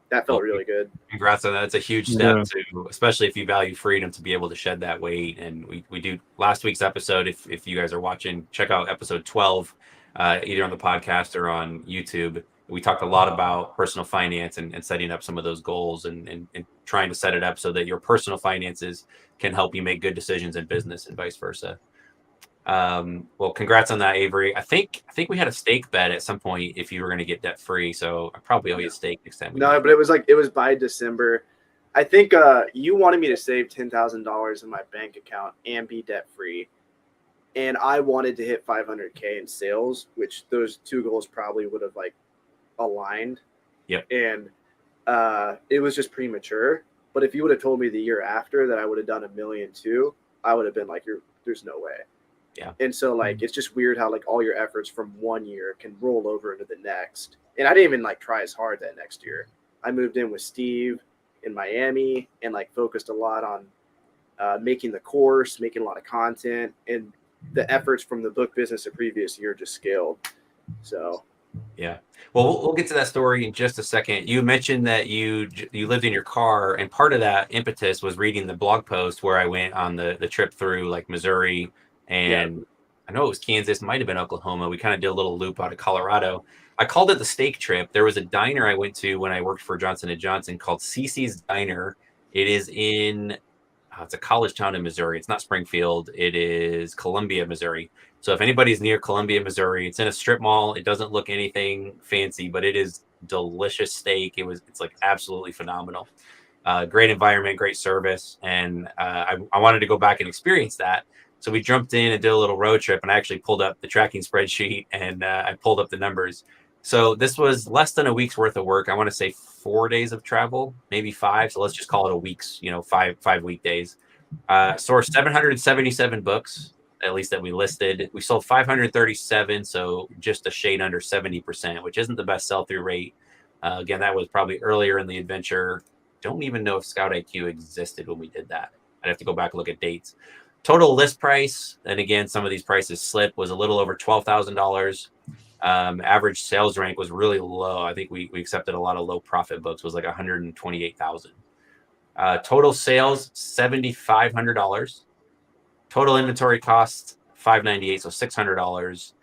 that felt really good. Congrats on that. It's a huge step to, especially if you value freedom, to be able to shed that weight. And we do last week's episode. If you guys are watching, check out episode 12, either on the podcast or on YouTube. We talked a lot about personal finance and setting up some of those goals and trying to set it up so that your personal finances can help you make good decisions in business and vice versa. Well, congrats on that, Avery. I think we had a steak bet at some point if you were going to get debt free. So I probably owe you a steak next time. But it was by December. I think you wanted me to save $10,000 in my bank account and be debt free. And I wanted to hit 500K in sales, which those two goals probably would have aligned. Yep. And it was just premature. But if you would have told me the year after that I would have done $1 million too, I would have been like, there's no way. Yeah. And so it's just weird how all your efforts from one year can roll over into the next. And I didn't even try as hard that next year. I moved in with Steve in Miami and focused a lot on making the course, making a lot of content, and the efforts from the book business the previous year just scaled. So yeah. Well, we'll get to that story in just a second. You mentioned that you lived in your car, and part of that impetus was reading the blog post where I went on the trip through Missouri, and I know it was Kansas, might have been Oklahoma. We kind of did a little loop out of Colorado. I called it the steak trip. There was a diner I went to when I worked for Johnson & Johnson called Cece's Diner. It is in it's a college town in Missouri. It's not Springfield. It is Columbia, Missouri. So if anybody's near Columbia, Missouri, it's in a strip mall. It doesn't look anything fancy, but it is delicious steak. It's absolutely phenomenal. Great environment, great service. And I wanted to go back and experience that. So we jumped in and did a little road trip, and I actually pulled up the tracking spreadsheet and I pulled up the numbers. So this was less than a week's worth of work. I want to say 4 days of travel, maybe 5. So let's just call it a week's, 5 weekdays. Sourced 777 books, at least that we listed. We sold 537, so just a shade under 70%, which isn't the best sell-through rate. Again, that was probably earlier in the adventure. Don't even know if Scout IQ existed when we did that. I'd have to go back and look at dates. Total list price, and again, some of these prices slip, was a little over $12,000. Average sales rank was really low. I think we accepted a lot of low profit books, was $128,000. Total sales, $7,500. Total inventory costs $598, so $600.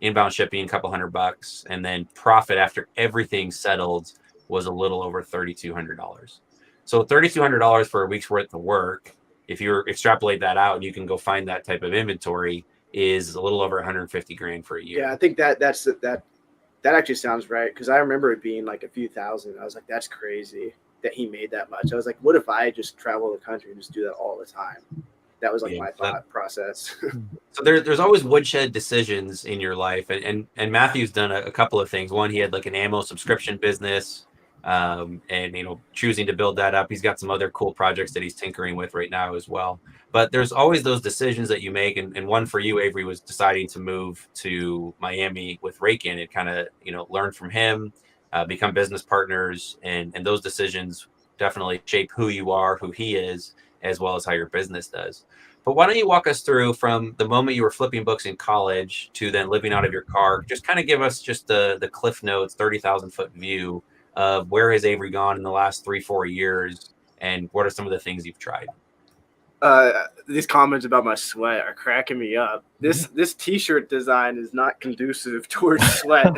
Inbound shipping, a couple $100, and then profit after everything settled was a little over $3,200. So $3,200 for a week's worth of work. If you extrapolate that out and you can go find that type of inventory, is a little over $150,000 for a year. Yeah, I think that actually sounds right, because I remember it being a few thousand. I was like, that's crazy that he made that much. I was like, what if I just travel the country and just do that all the time? That was my thought process. So there's always woodshed decisions in your life, and Matthew's done a couple of things. One, he had an ammo subscription business, and choosing to build that up. He's got some other cool projects that he's tinkering with right now as well. But there's always those decisions that you make, and one for you, Avery, was deciding to move to Miami with Rakin and kind of learn from him, become business partners, and those decisions definitely shape who you are, who he is, as well as how your business does. But why don't you walk us through from the moment you were flipping books in college to then living out of your car? Just kind of give us just the Cliff Notes, 30,000 foot view of where has Avery gone in the last 3-4 years, and what are some of the things you've tried? These comments about my sweat are cracking me up. This t-shirt design is not conducive towards sweat.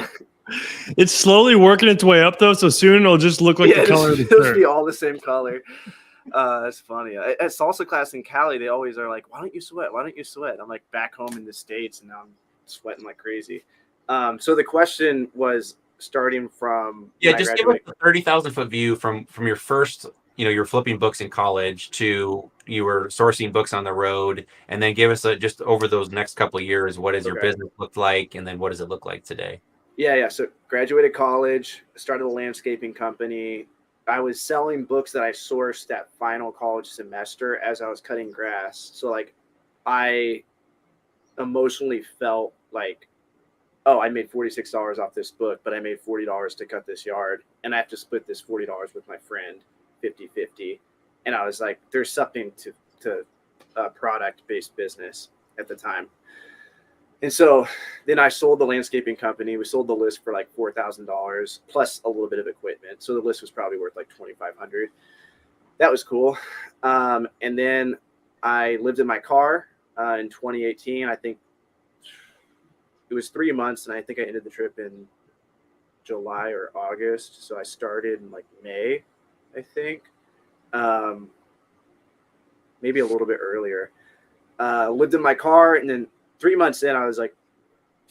It's slowly working its way up though, so soon it'll just look like the color of the shirt. It'll be all the same color. That's funny. At salsa class in Cali, they always are like, "Why don't you sweat? Why don't you sweat?" I'm like back home in the States, and now I'm sweating like crazy. So the question was starting from Yeah, just give us a 30,000 foot view from your first, you're flipping books in college to you were sourcing books on the road, and then give us just over those next couple of years, what does your business look like, and then what does it look like today? Yeah. So graduated college, started a landscaping company. I was selling books that I sourced that final college semester as I was cutting grass. So like I emotionally felt like, oh, I made $46 off this book, but I made $40 to cut this yard. And I have to split this $40 with my friend 50-50. And I was like, there's something to product-based business at the time. And so then I sold the landscaping company. We sold the list for like $4,000 plus a little bit of equipment. So the list was probably worth like $2,500. That was cool. And then I lived in my car in 2018. I think it was 3 months, and I think I ended the trip in July or August. So I started in like May, I think. Maybe a little bit earlier. Lived in my car, and then 3 months in, I was like,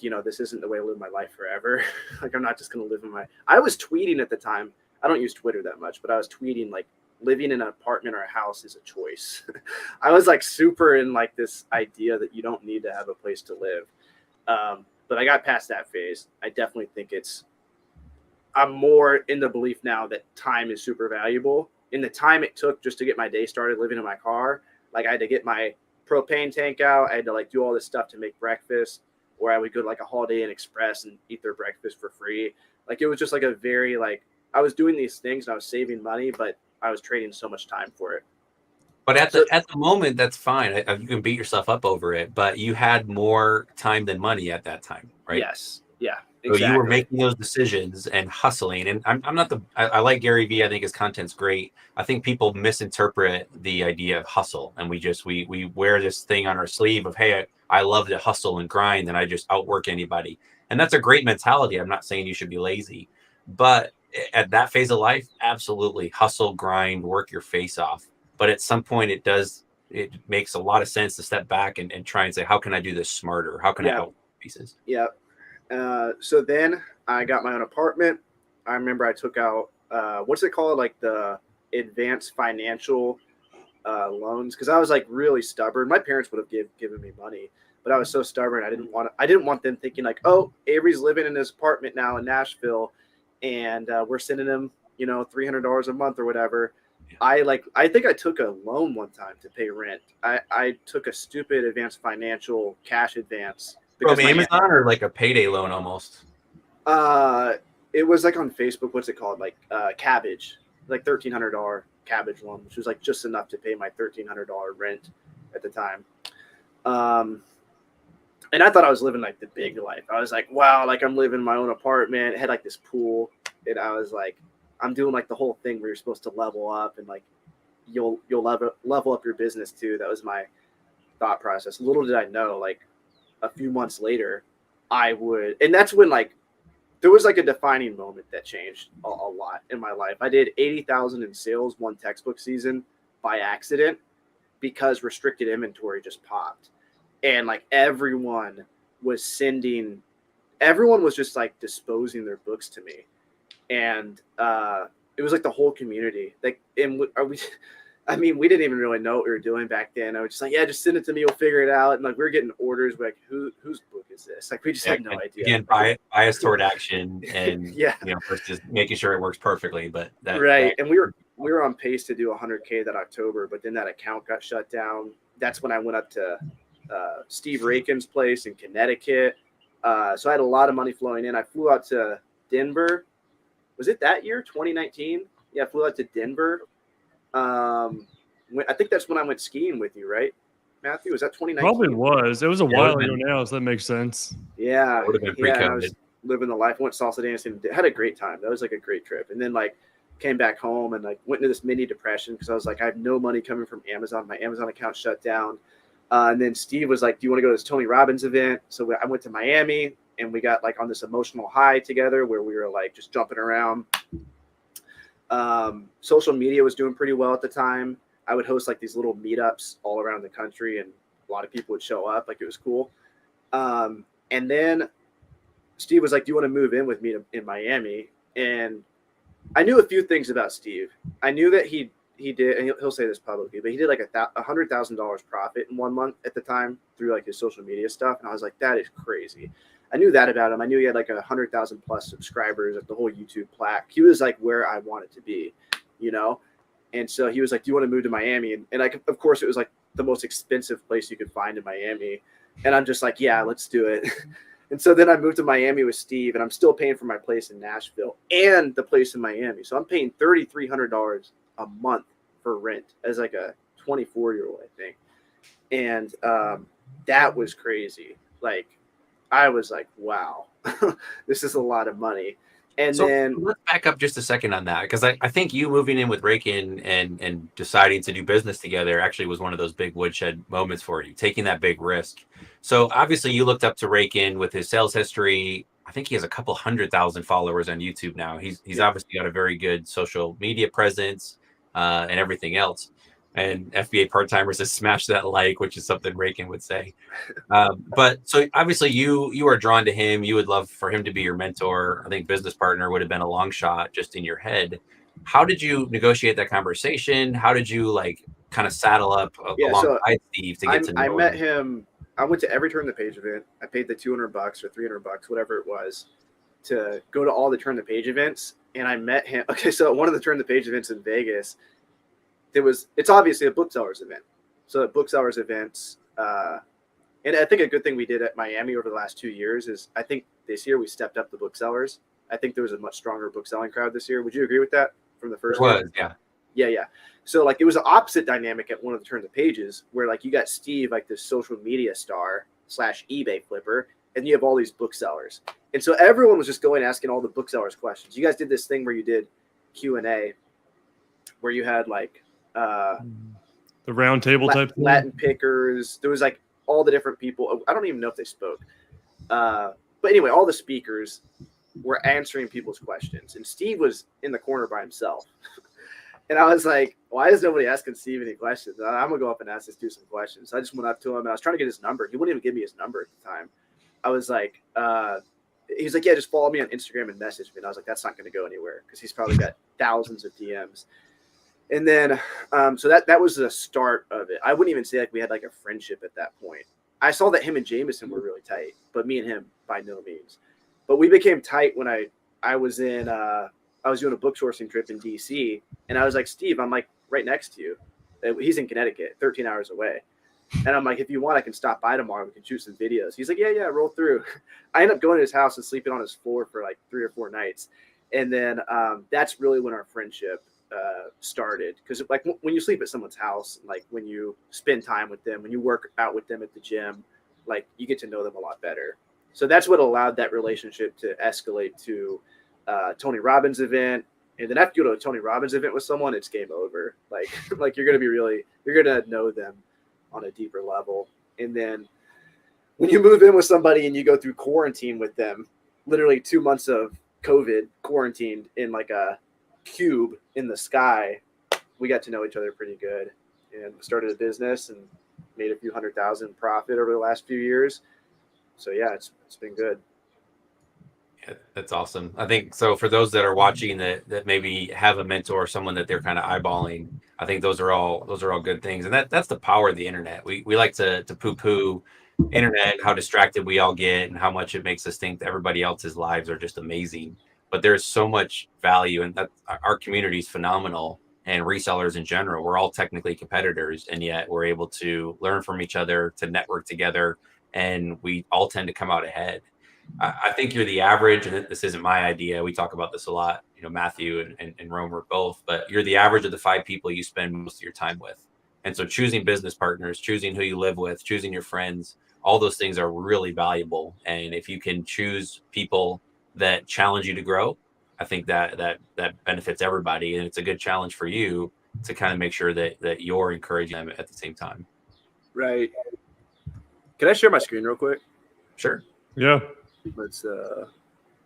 this isn't the way I live my life forever. Like, I'm not just going to live in I was tweeting at the time. I don't use Twitter that much, but I was tweeting like living in an apartment or a house is a choice. I was like super in like this idea that you don't need to have a place to live. But I got past that phase. I definitely think I'm more in the belief now that time is super valuable. In the time it took just to get my day started living in my car, like I had to get my propane tank out. I had to like do all this stuff to make breakfast, or I would go to like a Holiday Inn Express and eat their breakfast for free. Like it was just like a very like I was doing these things and I was saving money, but I was trading so much time for it. But at the moment, that's fine. You can beat yourself up over it, but you had more time than money at that time, right? Yes. Yeah. Exactly. So you were making those decisions and hustling. And I'm not I like Gary Vee. I think his content's great. I think people misinterpret the idea of hustle, and we wear this thing on our sleeve of, hey, I love to hustle and grind, and I just outwork anybody. And that's a great mentality. I'm not saying you should be lazy, but at that phase of life, absolutely hustle, grind, work your face off. But at some point it makes a lot of sense to step back and try and say, how can I do this smarter? How can I help pieces? Yeah. So then I got my own apartment. I remember I took out, what's it called? Like the advanced financial loans. Cause I was like really stubborn. My parents would have given me money, but I was so stubborn. I didn't want them thinking like, oh, Avery's living in his apartment now in Nashville and we're sending him, $300 a month or whatever. I think I took a loan one time to pay rent. I took a stupid advanced financial cash advance. From Amazon or like a payday loan almost? It was like on Facebook. What's it called? Like Cabbage, like $1,300 Cabbage loan, which was like just enough to pay my $1,300 rent at the time. And I thought I was living like the big life. I was like, wow, like I'm living in my own apartment. It had like this pool, and I was like, I'm doing like the whole thing where you're supposed to level up and like you'll level up your business too. That was my thought process. Little did I know, like a few months later, and that's when like there was like a defining moment that changed a lot in my life. I did 80,000 in sales one textbook season by accident because restricted inventory just popped, and like everyone was just like disposing their books to me. And it was like the whole community. Like, and we didn't even really know what we were doing back then. I was just like, yeah, just send it to me. We'll figure it out. And like, we were getting orders. We're like, whose book is this? Like, we just had no idea. Again, bias toward action and versus making sure it works perfectly. But and we were on pace to do 100K that October, but then that account got shut down. That's when I went up to Steve Rakin's place in Connecticut. So I had a lot of money flowing in. I flew out to Denver. Was it that year, 2019? Yeah, I flew out to Denver. I think that's when I went skiing with you, right, Matthew? Was that 2019? Probably was. It was a while ago now, so that makes sense. Yeah. Would have been pre-COVID. I was living the life. Went salsa dancing. Had a great time. That was like a great trip. And then like came back home and like went into this mini depression because I was like, I have no money coming from Amazon. My Amazon account shut down. And then Steve was like, do you want to go to this Tony Robbins event? So I went to Miami. And we got like on this emotional high together where we were like just jumping around. Social media was doing pretty well at the time. I would host like these little meetups all around the country, and a lot of people would show up. Like, it was cool. And then Steve was like, "Do you want to move in with me in Miami?" And I knew a few things about Steve. I knew that he did, and he'll say this publicly, but he did like $100,000 profit in 1 month at the time through like his social media stuff. And I was like, that is crazy. I knew that about him. I knew he had like 100,000 plus subscribers at the whole YouTube plaque. He was like where I wanted to be, you know? And so he was like, "Do you want to move to Miami?" And like, of course, it was like the most expensive place you could find in Miami. And I'm just like, yeah, let's do it. And so then I moved to Miami with Steve, and I'm still paying for my place in Nashville and the place in Miami. So I'm paying $3,300 a month for rent as like a 24-year-old, I think. And that was crazy. Like, I was like, wow, this is a lot of money. And so then let's back up just a second on that, because I think you moving in with Raikin and deciding to do business together actually was one of those big woodshed moments for you, taking that big risk. So obviously you looked up to Raikin with his sales history. I think he has a couple 100,000 followers on YouTube now. He's obviously got a very good social media presence and everything else. And FBA part-timers has smashed that like, which is something Raikin would say. But so obviously you are drawn to him. You would love for him to be your mentor. I think business partner would have been a long shot just in your head. How did you negotiate that conversation? How did you like kind of saddle up alongside Steve to get to know him? I met him. I went to every Turn the Page event. I paid the $200 or $300, whatever it was, to go to all the Turn the Page events. And I met him. Okay, so one of the Turn the Page events in Vegas, it's obviously a booksellers event. So at booksellers events, and I think a good thing we did at Miami over the last 2 years is I think this year we stepped up the booksellers. I think there was a much stronger book selling crowd this year. Would you agree with that from the first year? Yeah. So like it was an opposite dynamic at one of the Turn the Pages where like you got Steve, like this social media star / eBay flipper, and you have all these booksellers. And so everyone was just going asking all the booksellers questions. You guys did this thing where you did Q&A where you had like the round table type thing? Latin pickers. There was like all the different people. I don't even know if they spoke. But anyway, all the speakers were answering people's questions. And Steve was in the corner by himself. And I was like, why is nobody asking Steve any questions? I'm going to go up and ask this dude some questions. So I just went up to him, and I was trying to get his number. He wouldn't even give me his number at the time. I was like, he's like, yeah, just follow me on Instagram and message me. And I was like, that's not going to go anywhere because he's probably got thousands of DMs. And then, so that was the start of it. I wouldn't even say like we had like a friendship at that point. I saw that him and Jameson were really tight, but me and him by no means. But we became tight when I was in, I was doing a book sourcing trip in DC, and I was like, Steve, I'm like right next to you. He's in Connecticut, 13 hours away. And I'm like, if you want, I can stop by tomorrow. We can shoot some videos. He's like, yeah, roll through. I ended up going to his house and sleeping on his floor for like 3 or 4 nights. And then that's really when our friendship started. Because like when you sleep at someone's house, like when you spend time with them, when you work out with them at the gym, like you get to know them a lot better. So that's what allowed that relationship to escalate to Tony Robbins event. And then after you go to a Tony Robbins event with someone, it's game over. Like you're going to know them on a deeper level. And then when you move in with somebody and you go through quarantine with them, literally 2 months of COVID quarantined in like a cube in the sky, we got to know each other pretty good and started a business and made a few $100,000 profit over the last few years. So yeah, it's been good. Yeah, that's awesome. I think so. For those that are watching that maybe have a mentor or someone that they're kind of eyeballing, I think those are all good things. And that's the power of the internet. We like to poo-poo internet, how distracted we all get and how much it makes us think that everybody else's lives are just amazing. But there's so much value, and that our community is phenomenal, and resellers in general. We're all technically competitors, and yet we're able to learn from each other, to network together, and we all tend to come out ahead. I think you're the average, and this isn't my idea. We talk about this a lot, Matthew and Romer both, but you're the average of the 5 people you spend most of your time with. And so choosing business partners, choosing who you live with, choosing your friends, all those things are really valuable. And if you can choose people that challenge you to grow, I think that benefits everybody. And it's a good challenge for you to kind of make sure that you're encouraging them at the same time. Right. Can I share my screen real quick? Sure. Yeah. Let's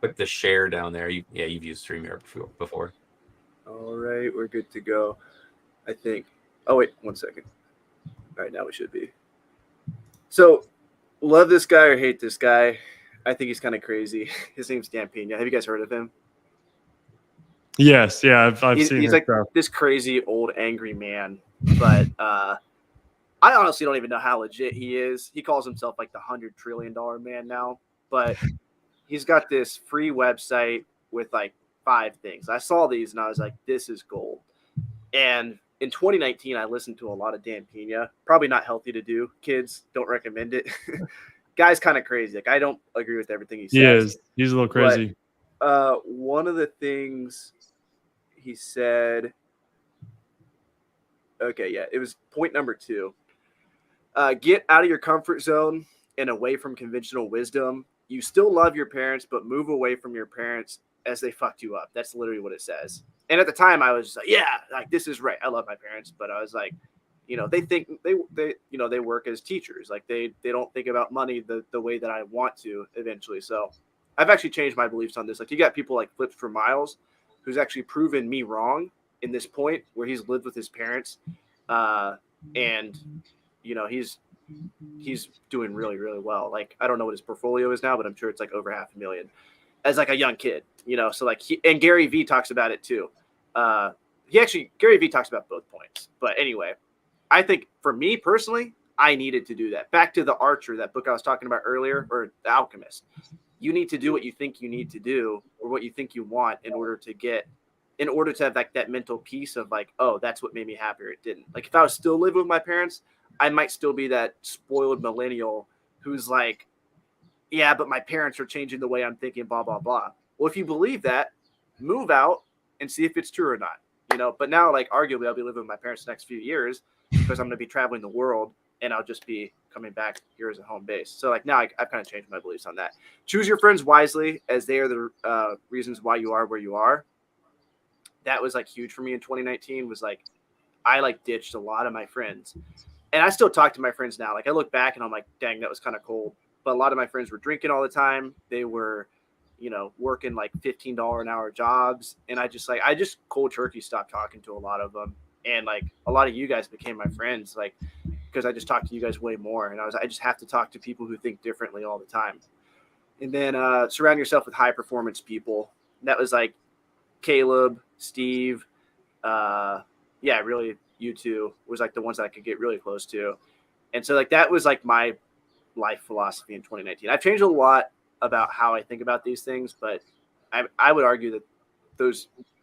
click the share down there. You've used StreamYard before. All right, we're good to go. I think. Oh, wait, 1 second. All right, now we should be. So, love this guy or hate this guy. I think he's kind of crazy. His name's Dan Pena. Have you guys heard of him? Yes, yeah, I've seen He's his like stuff. this crazy old angry man, but I honestly don't even know how legit he is. He calls himself like the $100 trillion man now, but he's got this free website with like 5 things. I saw these and I was like, this is gold. And in 2019, I listened to a lot of Dan Pena. Probably not healthy to do. Kids, don't recommend it. Guy's kind of crazy. Like, I don't agree with everything he says. He is. He's a little crazy. But, one of the things he said, okay, yeah, it was point number 2. Get out of your comfort zone and away from conventional wisdom. You still love your parents, but move away from your parents as they fucked you up. That's literally what it says. And at the time, I was just like, yeah, like this is right. I love my parents, but I was like, they think they work as teachers. Like they don't think about money the way that I want to eventually. So I've actually changed my beliefs on this. Like you got people like Flips for Miles, who's actually proven me wrong in this point where he's lived with his parents, and he's doing really, really well. Like I don't know what his portfolio is now, but I'm sure it's like over $500,000 as like a young kid. So like and Gary Vee talks about it too. Gary Vee talks about both points. But anyway, I think for me personally, I needed to do that. Back to The Archer, that book I was talking about earlier, or The Alchemist. You need to do what you think you need to do or what you think you want in order to have like that mental peace of like, oh, that's what made me happier. It didn't. Like if I was still living with my parents, I might still be that spoiled millennial who's like, yeah, but my parents are changing the way I'm thinking, blah, blah, blah. Well, if you believe that, move out and see if it's true or not, but now like arguably I'll be living with my parents the next few years because I'm going to be traveling the world and I'll just be coming back here as a home base. So like now I've kind of changed my beliefs on that. Choose your friends wisely as they are the reasons why you are where you are. That was like huge for me in 2019 was like, I like ditched a lot of my friends and I still talk to my friends now. Like I look back and I'm like, dang, that was kind of cold. But a lot of my friends were drinking all the time. They were, working like $15 an hour jobs. And I just cold turkey stopped talking to a lot of them. And like a lot of you guys became my friends, like, because I just talked to you guys way more. And I just have to talk to people who think differently all the time. And then surround yourself with high performance people. And that was like Caleb, Steve. Really you two was like the ones that I could get really close to. And so like, that was like my life philosophy in 2019. I've changed a lot about how I think about these things, but I would argue that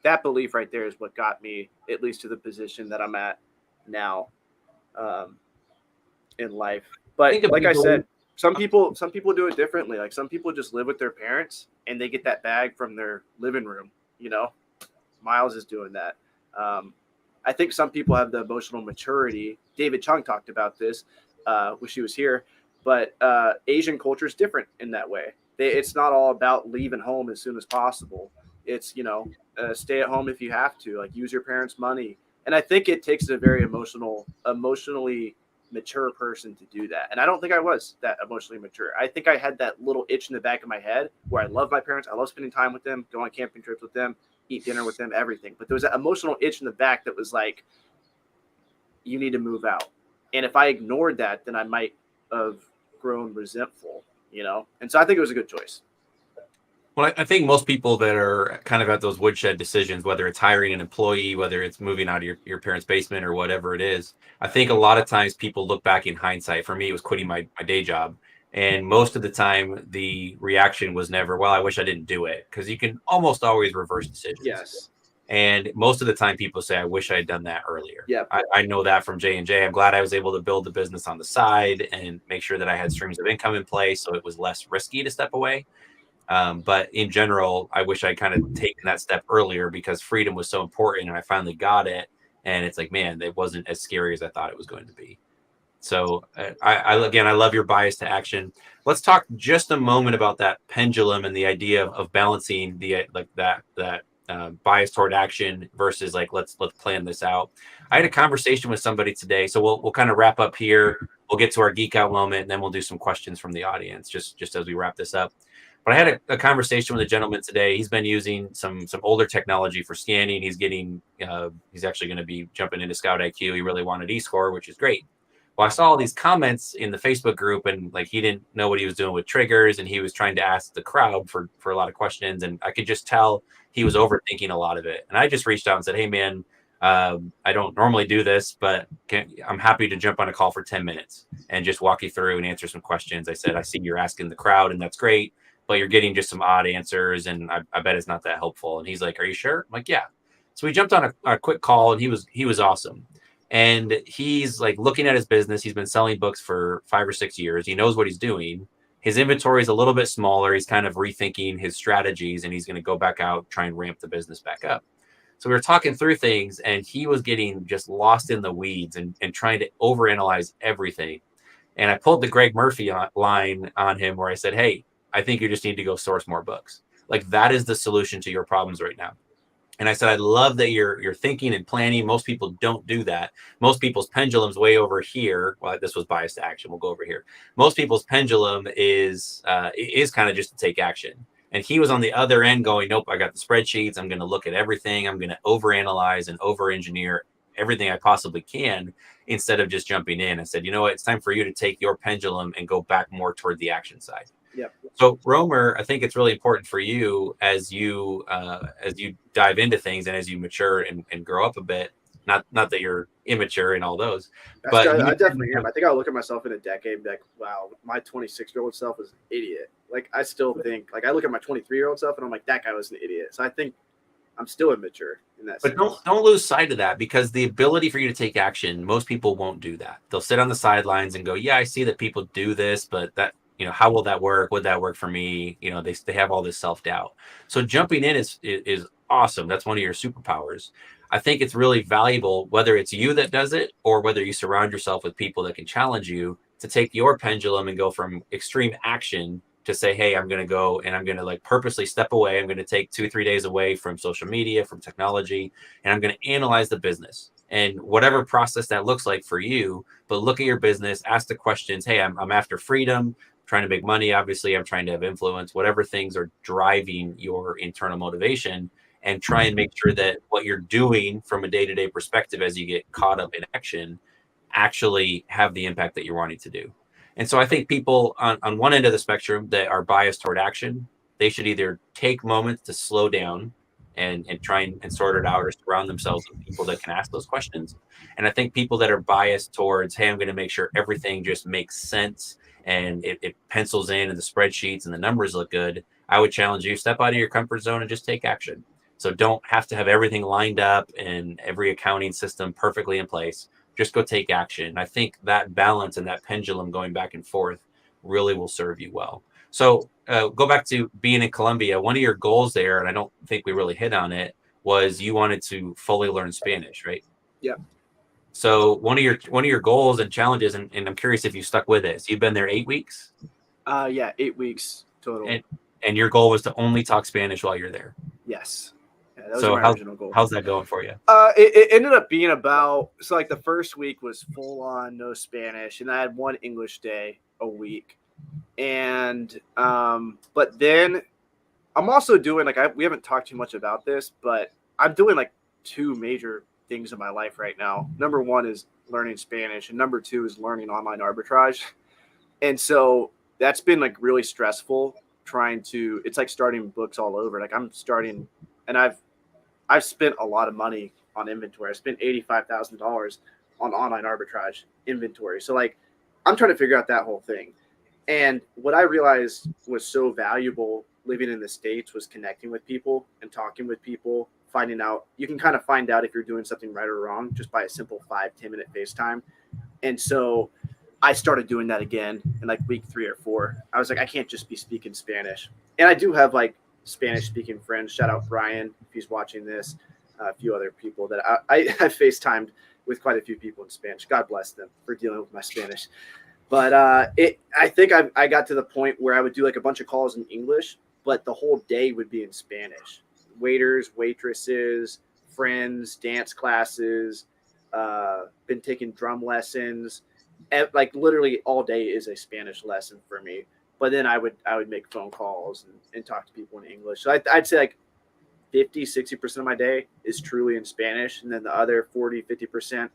that belief right there is what got me at least to the position that I'm at now in life. But like I said, some people do it differently. Like some people just live with their parents and they get that bag from their living room. Miles is doing that. I think some people have the emotional maturity. David Chung talked about this when she was here. But Asian culture is different in that way. It's not all about leaving home as soon as possible. It's, stay at home if you have to, like use your parents' money. And I think it takes a very emotionally mature person to do that. And I don't think I was that emotionally mature. I think I had that little itch in the back of my head where I love my parents. I love spending time with them, go on camping trips with them, eat dinner with them, everything. But there was that emotional itch in the back that was like, you need to move out. And if I ignored that, then I might have grown resentful, and so I think it was a good choice. Well, I think most people that are kind of at those woodshed decisions, whether it's hiring an employee, whether it's moving out of your parents' basement or whatever it is, I think a lot of times people look back in hindsight. For me, it was quitting my day job. And most of the time, the reaction was never, well, I wish I didn't do it, because you can almost always reverse decisions. Yes. And most of the time people say, I wish I had done that earlier. Yeah. I know that from J&J. I'm glad I was able to build the business on the side and make sure that I had streams of income in place, so it was less risky to step away. But in general, I wish I'd kind of taken that step earlier because freedom was so important and I finally got it. And it's like, man, it wasn't as scary as I thought it was going to be. So I love your bias to action. Let's talk just a moment about that pendulum and the idea of balancing that bias toward action versus like, let's plan this out. I had a conversation with somebody today. So we'll kind of wrap up here. We'll get to our geek out moment and then we'll do some questions from the audience just as we wrap this up. But I had a conversation with a gentleman today. He's been using some older technology for scanning. He's actually going to be jumping into Scout IQ. He really wanted eScore, which is great. Well, I saw all these comments in the Facebook group, and like he didn't know what he was doing with triggers, and he was trying to ask the crowd for a lot of questions, and I could just tell he was overthinking a lot of it. And I just reached out and said, "Hey, man, I don't normally do this, but I'm happy to jump on a call for 10 minutes and just walk you through and answer some questions." I said, "I see you're asking the crowd, and that's great, but you're getting just some odd answers, and I bet it's not that helpful." And he's like, "Are you sure?" I'm like, "Yeah." So we jumped on a quick call, and he was awesome. And he's like looking at his business. He's been selling books for 5 or 6 years. He knows what he's doing. His inventory is a little bit smaller. He's kind of rethinking his strategies, and he's going to go back out, try and ramp the business back up. So we were talking through things, and he was getting just lost in the weeds and trying to overanalyze everything. And I pulled the Greg Murphy line on him where I said, "Hey, I think you just need to go source more books. Like that is the solution to your problems right now." And I said, "I love that you're thinking and planning. Most people don't do that. Most people's pendulum's way over here." Well, this was biased to action. We'll go over here. Most people's pendulum is kind of just to take action. And he was on the other end going, "Nope, I got the spreadsheets. I'm going to look at everything. I'm going to overanalyze and over-engineer everything I possibly can instead of just jumping in." I said, "You know what? It's time for you to take your pendulum and go back more toward the action side." Yep. So Romer, I think it's really important for you as you dive into things and as you mature and grow up a bit. Not that you're immature in all those, but I definitely am. I think I'll look at myself in a decade and be like, "Wow, my 26-year-old self was an idiot." Like I still think, like I look at my 23-year-old self and I'm like, that guy was an idiot. So I think I'm still immature in that sense. But don't lose sight of that, because the ability for you to take action, most people won't do that. They'll sit on the sidelines and go, "Yeah, I see that people do this, but that, how will that work? Would that work for me?" They have all this self-doubt. So jumping in is awesome. That's one of your superpowers. I think it's really valuable, whether it's you that does it or whether you surround yourself with people that can challenge you, to take your pendulum and go from extreme action to say, "Hey, I'm going to go and I'm going to like purposely step away. I'm going to take 2-3 days away from social media, from technology, and I'm going to analyze the business." And whatever process that looks like for you, but look at your business, ask the questions. "Hey, I'm after freedom, trying to make money. Obviously, I'm trying to have influence," whatever things are driving your internal motivation, and try and make sure that what you're doing from a day-to-day perspective as you get caught up in action actually have the impact that you're wanting to do. And so I think people on one end of the spectrum that are biased toward action, they should either take moments to slow down and try and sort it out, or surround themselves with people that can ask those questions. And I think people that are biased towards, "Hey, I'm going to make sure everything just makes sense and it pencils in and the spreadsheets and the numbers look good," I would challenge you, step out of your comfort zone and just take action. So don't have to have everything lined up and every accounting system perfectly in place. Just go take action. I think that balance and that pendulum going back and forth really will serve you well. So go back to being in Colombia. One of your goals there, and I don't think we really hit on it, was you wanted to fully learn Spanish, right? Yeah. So one of your goals and challenges, and I'm curious if you stuck with it. So you've been there 8 weeks? Yeah, 8 weeks total. And your goal was to only talk Spanish while you're there? Yes. Yeah, that was my original goal. How's that going for you? It ended up being like the first week was full on no Spanish, and I had one English day a week. And but then I'm also doing we haven't talked too much about this, but I'm doing like 2 major things in my life right now. Number 1 is learning Spanish, and number 2 is learning online arbitrage. And so that's been like really stressful it's like starting books all over. Like I'm starting, and I've spent a lot of money on inventory. I spent $85,000 on online arbitrage inventory. So like I'm trying to figure out that whole thing. And what I realized was so valuable living in the States was connecting with people and talking with people, finding out. You can kind of find out if you're doing something right or wrong just by a simple 5-10 minute FaceTime. And so I started doing that again in like week 3 or 4. I was like, I can't just be speaking Spanish. And I do have like Spanish speaking friends. Shout out Brian if he's watching this. A few other people that I FaceTimed with quite a few people in Spanish. God bless them for dealing with my Spanish. But I think I got to the point where I would do like a bunch of calls in English, but the whole day would be in Spanish. Waiters, waitresses, friends, dance classes, been taking drum lessons. And like literally all day is a Spanish lesson for me. But then I would make phone calls and talk to people in English. So I'd say like 50-60% of my day is truly in Spanish, and then the other 40-50%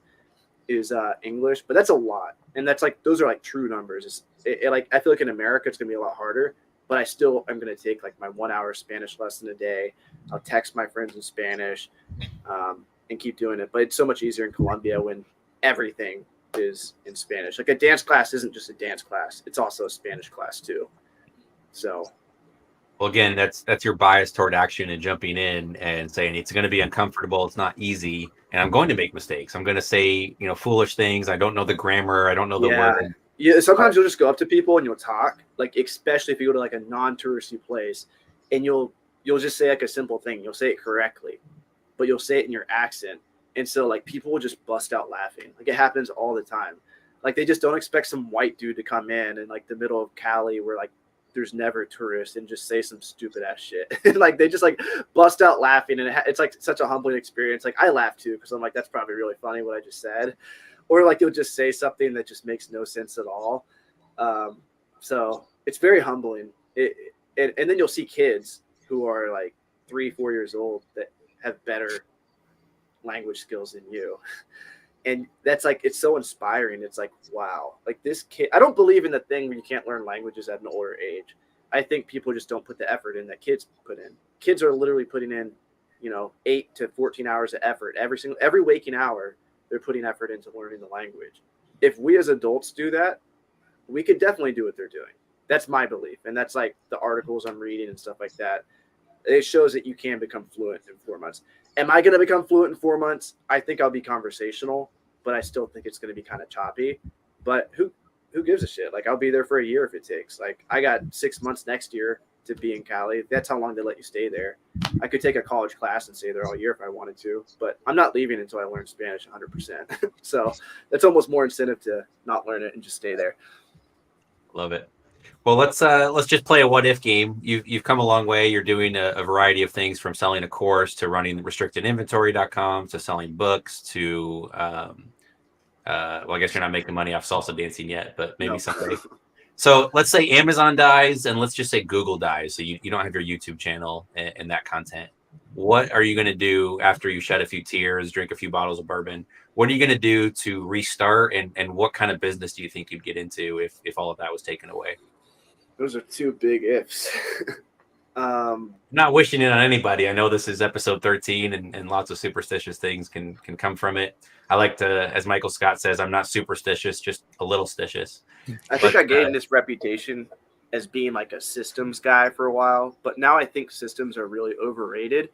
is English. But that's a lot, and that's like those are like true numbers. Like I feel like in America it's gonna be a lot harder, but I still am gonna take like my 1 hour Spanish lesson a day. I'll text my friends in Spanish, and keep doing it. But it's so much easier in Colombia when everything is in Spanish. Like a dance class isn't just a dance class; it's also a Spanish class too. So. Well, again, that's your bias toward action and jumping in and saying it's going to be uncomfortable. It's not easy, and I'm going to make mistakes. I'm going to say, foolish things. I don't know the grammar. I don't know the word. Yeah. Sometimes you'll just go up to people and you'll talk, like especially if you go to like a non-touristy place, and you'll just say like a simple thing. You'll say it correctly, but you'll say it in your accent, and so like people will just bust out laughing. Like it happens all the time. Like they just don't expect some white dude to come in like the middle of Cali where like there's never tourists and just say some stupid ass shit. Like they just like bust out laughing, and it's like such a humbling experience. Like I laugh too because I'm like, that's probably really funny what I just said, or like you'll just say something that just makes no sense at all. So it's very humbling. And then you'll see kids who are like 3-4 years old that have better language skills than you. And that's like, it's so inspiring. It's like, wow, like this kid, I don't believe in the thing where you can't learn languages at an older age. I think people just don't put the effort in that kids put in. Kids are literally putting in, 8 to 14 hours of effort every waking hour. They're putting effort into learning the language. If we as adults do that, we could definitely do what they're doing. That's my belief. And that's like the articles I'm reading and stuff like that. It shows that you can become fluent in 4 months. Am I going to become fluent in 4 months? I think I'll be conversational, but I still think it's going to be kind of choppy. But who gives a shit? Like I'll be there for a year if it takes. Like I got 6 months next year to be in Cali. That's how long they let you stay there. I could take a college class and stay there all year if I wanted to, but I'm not leaving until I learn Spanish 100%. So that's almost more incentive to not learn it and just stay there. Love it. Well, let's just play a what if game. You've come a long way. You're doing a variety of things, from selling a course to running restrictedinventory.com to selling books to well, I guess you're not making money off salsa dancing yet, but maybe someday. So let's say Amazon dies, and let's just say Google dies. So you don't have your YouTube channel and that content. What are you going to do after you shed a few tears, drink a few bottles of bourbon? What are you going to do to restart? And what kind of business do you think you'd get into if all of that was taken away? Those are two big ifs. Not wishing it on anybody. I know this is episode 13 and lots of superstitious things can come from it. I like to, as Michael Scott says, I'm not superstitious, just a little stitious. I think I gained this reputation as being like a systems guy for a while, but now I think systems are really overrated.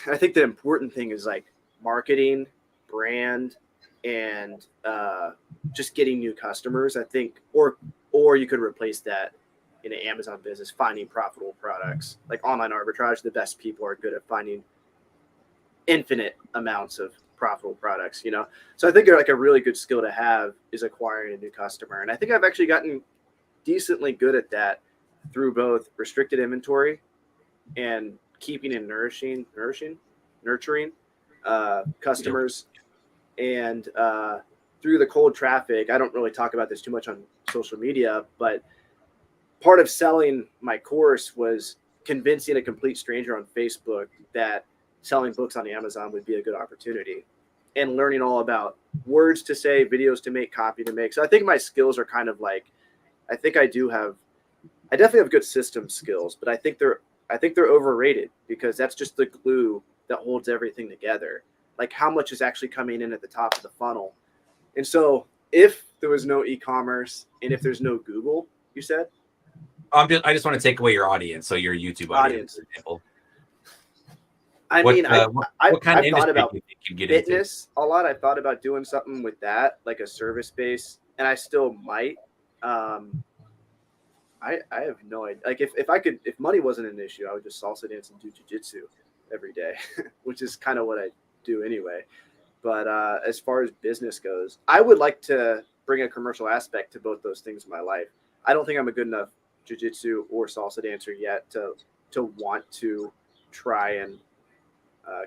I think the important thing is like marketing, brand, and just getting new customers. I think, or you could replace that in an Amazon business, finding profitable products. Like online arbitrage, the best people are good at finding infinite amounts of profitable products, So I think like a really good skill to have is acquiring a new customer. And I think I've actually gotten decently good at that through both restricted inventory and keeping and nurturing customers. And through the cold traffic, I don't really talk about this too much on social media, but part of selling my course was convincing a complete stranger on Facebook that selling books on Amazon would be a good opportunity, and learning all about words to say, videos to make, copy to make. So I think my skills are kind of like, I definitely have good system skills, but I think they're overrated because that's just the glue that holds everything together. Like how much is actually coming in at the top of the funnel. And so if there was no e-commerce and if there's no Google, you said? I just want to take away your audience. So your YouTube audience, for example. I've thought about you think you'd get fitness a lot. I've thought about doing something with that, like a service base, and I still might. I have no idea. Like if money wasn't an issue, I would just salsa dance and do jiu-jitsu every day, which is kind of what I do anyway. But as far as business goes, I would like to bring a commercial aspect to both those things in my life. I don't think I'm a good enough jiu-jitsu or salsa dancer yet to want to try and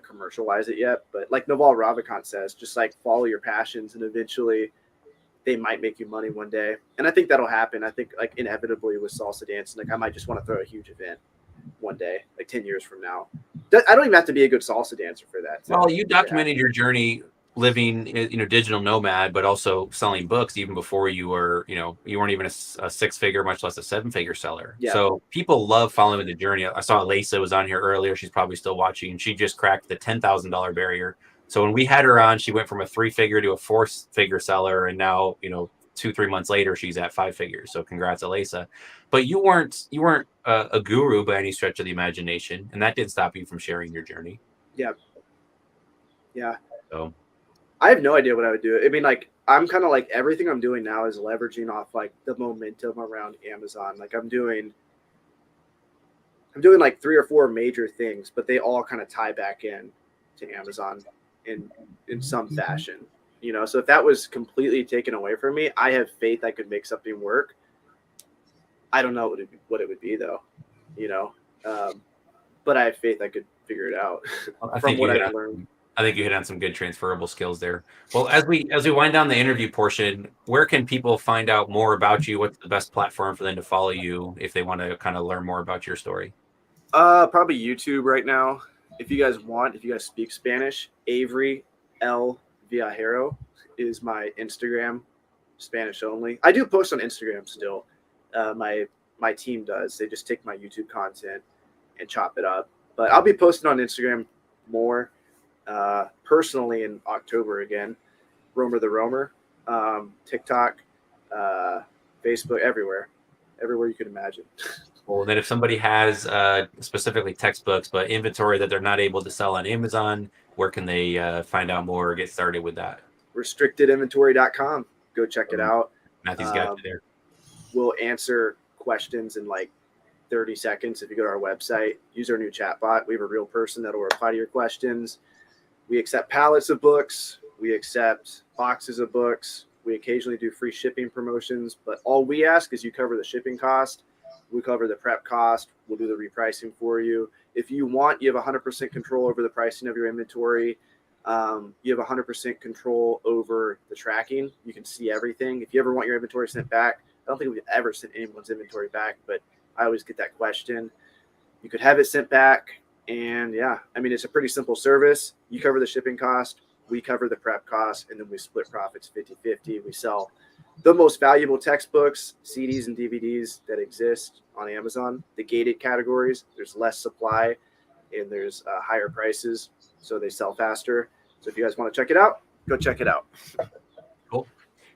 commercialize it yet. But like Naval Ravikant says, just like follow your passions, and eventually they might make you money one day. And I think that'll happen. I think like inevitably with salsa dancing, like I might just want to throw a huge event one day, like 10 years from now. I don't even have to be a good salsa dancer for that. Well, you documented your journey living, digital nomad, but also selling books even before you were, you weren't even a 6-figure, much less a 7-figure seller. Yeah. So people love following the journey. I saw Lisa was on here earlier. She's probably still watching. She just cracked the $10,000 barrier. So when we had her on, she went from a 3-figure to a 4-figure seller. And now, 2-3 months later, she's at 5 figures. So congrats, Lisa. But you weren't a guru by any stretch of the imagination. And that didn't stop you from sharing your journey. Yeah. Yeah. So I have no idea what I would do. I mean, like, I'm kind of like everything I'm doing now is leveraging off like the momentum around Amazon. Like I'm doing like 3 or 4 major things, but they all kind of tie back in to Amazon in some fashion, So if that was completely taken away from me, I have faith I could make something work. I don't know what it would be though, but I have faith I could figure it out from what I've learned. I think you hit on some good transferable skills there. Well, as we wind down the interview portion, where can people find out more about you? What's the best platform for them to follow you if they want to kind of learn more about your story? Probably YouTube right now. If you guys speak Spanish, Avery L. Viajero is my Instagram, Spanish only. I do post on Instagram still. My team does. They just take my YouTube content and chop it up. But I'll be posting on Instagram more. Personally in October again, Romer the Roamer, TikTok, Facebook, everywhere you can imagine. Well, then if somebody has specifically textbooks, but inventory that they're not able to sell on Amazon, where can they find out more or get started with that? Restrictedinventory.com. Go check it out. Matthew's got you there. We'll answer questions in like 30 seconds. If you go to our website, use our new chat bot. We have a real person that will reply to your questions. We accept pallets of books. We accept boxes of books. We occasionally do free shipping promotions, but all we ask is you cover the shipping cost. We cover the prep cost. We'll do the repricing for you. If you want, you have 100% control over the pricing of your inventory. You have 100% control over the tracking. You can see everything. If you ever want your inventory sent back, I don't think we've ever sent anyone's inventory back, but I always get that question. You could have it sent back. And yeah, I mean, it's a pretty simple service. You cover the shipping cost, we cover the prep cost, and then we split profits 50-50. We sell the most valuable textbooks, CDs, and DVDs that exist on Amazon. The gated categories, there's less supply and there's higher prices, so they sell faster. So if you guys want to check it out, go check it out. Cool.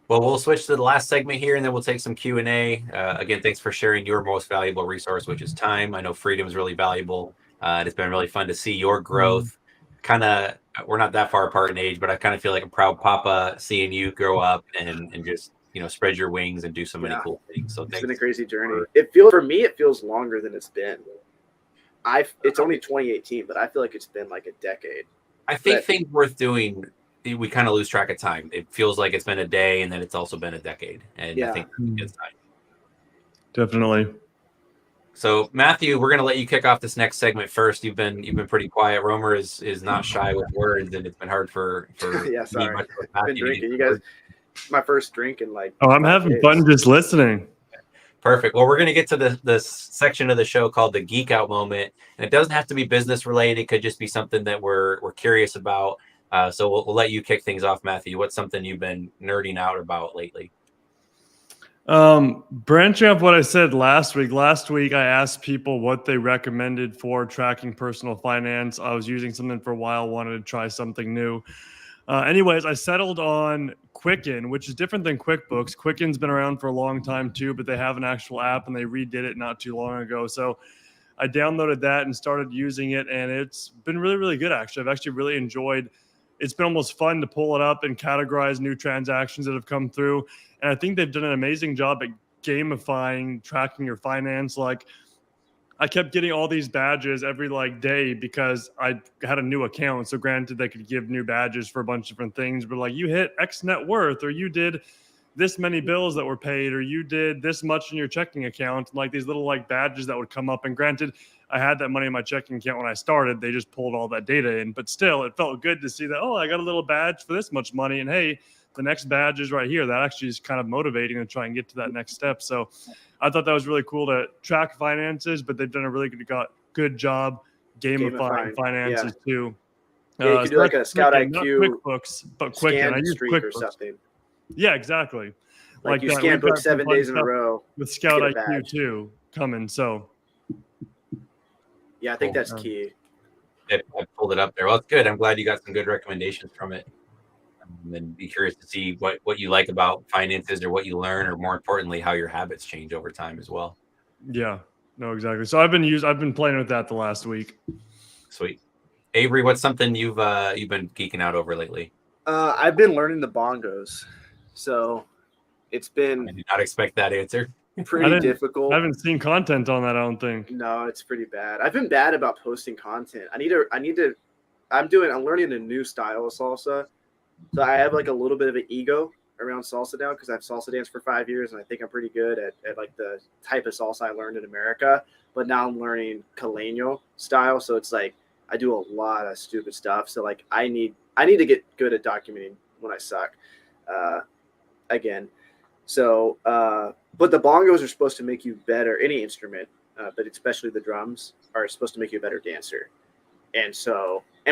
Well, we'll switch to the last segment here, and then we'll take some Q&A. Again, thanks for sharing your most valuable resource, which is time. I know freedom is really valuable. It's been really fun to see your growth. We're not that far apart in age, but I kind of feel like a proud papa seeing you grow up and just, spread your wings and do so many cool things. So it's been a crazy journey. For me, it feels longer than it's been. It's only 2018, but I feel like it's been like a decade. I think things worth doing, we kind of lose track of time. It feels like it's been a day, and then it's also been a decade. And I think it's time. Definitely. So Matthew, we're going to let you kick off this next segment first. You've been pretty quiet. Romer is not shy with words, and it's been hard for yeah, sorry. Me. I've been drinking. You guys, my first drink in like. Oh, I'm having fun just listening. Perfect. Well, we're going to get to this section of the show called the Geek Out Moment, and it doesn't have to be business related. It could just be something that we're curious about. So we'll let you kick things off, Matthew. What's something you've been nerding out about lately? Branching off what I said last week. Last week, I asked people what they recommended for tracking personal finance. I was using something for a while, wanted to try something new. Anyways, I settled on Quicken, which is different than QuickBooks. Quicken's been around for a long time too, but they have an actual app and they redid it not too long ago. So I downloaded that and started using it, and it's been really, really good. Actually, I've actually really enjoyed. It's been almost fun to pull it up and categorize new transactions that have come through. And I think they've done an amazing job at gamifying, tracking your finance. Like, I kept getting all these badges every day because I had a new account. So granted, they could give new badges for a bunch of different things, but like, you hit X net worth, or you did this many bills that were paid, or you did this much in your checking account. Like these little badges that would come up. And granted, I had that money in my checking account when I started. They just pulled all that data in, but still it felt good to see that, oh, I got a little badge for this much money. And hey, the next badge is right here. That actually is kind of motivating to try and get to that next step. So I thought that was really cool to track finances, but they've done a really good job gamifying finances too. Yeah, you could do like a Scout IQ, not QuickBooks, but Quicken. I use streak or QuickBooks. something. Yeah, exactly. Like you scan books 7 days in a row with Scout IQ too coming. So yeah, I think that's key. I pulled it up there. Well, it's good. I'm glad you got some good recommendations from it. And be curious to see what you like about finances, or what you learn, or more importantly, how your habits change over time as well. Yeah, no, exactly. So I've been playing with that the last week. Sweet. Avery, what's something you've been geeking out over lately? I've been learning the bongos. So it's been. I did not expect that answer. Pretty difficult. I haven't seen content on that, I don't think. No, it's pretty bad. I've been bad about posting content. I'm learning a new style of salsa. So I have like a little bit of an ego around salsa now, because I've salsa danced for 5 years, and I think I'm pretty good at like the type of salsa I learned in America. But now I'm learning Caleño style. So it's like I do a lot of stupid stuff. So like I need to get good at documenting when I suck. Again. So but the bongos are supposed to make you better, any instrument, but especially the drums are supposed to make you a better dancer. And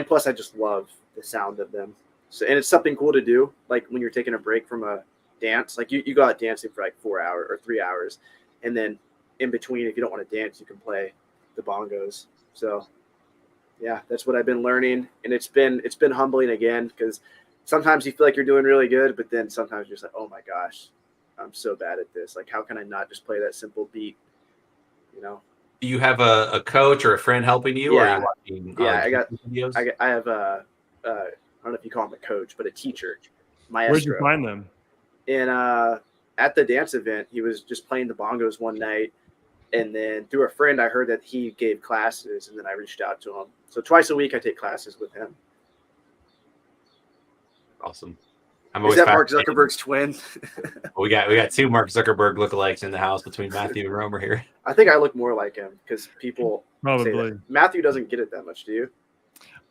plus I just love the sound of them. So, and it's something cool to do, like when you're taking a break from a dance, like you go out dancing for like 4 hours or 3 hours. And then in between, if you don't want to dance, you can play the bongos. So yeah, that's what I've been learning. And it's been humbling again, because sometimes you feel like you're doing really good, but then sometimes you're just like, oh my gosh, I'm so bad at this. Like, how can I not just play that simple beat? You know? Do you have a coach or a friend helping you? Yeah. Or are you watching I got videos? I have I don't know if you call him a coach, but a teacher. Maestro. Where'd you find them? And at the dance event, he was just playing the bongos one night. And then through a friend, I heard that he gave classes, and then I reached out to him. So twice a week, I take classes with him. Awesome. Is that Mark Zuckerberg's twin? we got two Mark Zuckerberg lookalikes in the house between Matthew and Romer here. I think I look more like him, because people probably say that. Matthew doesn't get it that much, do you?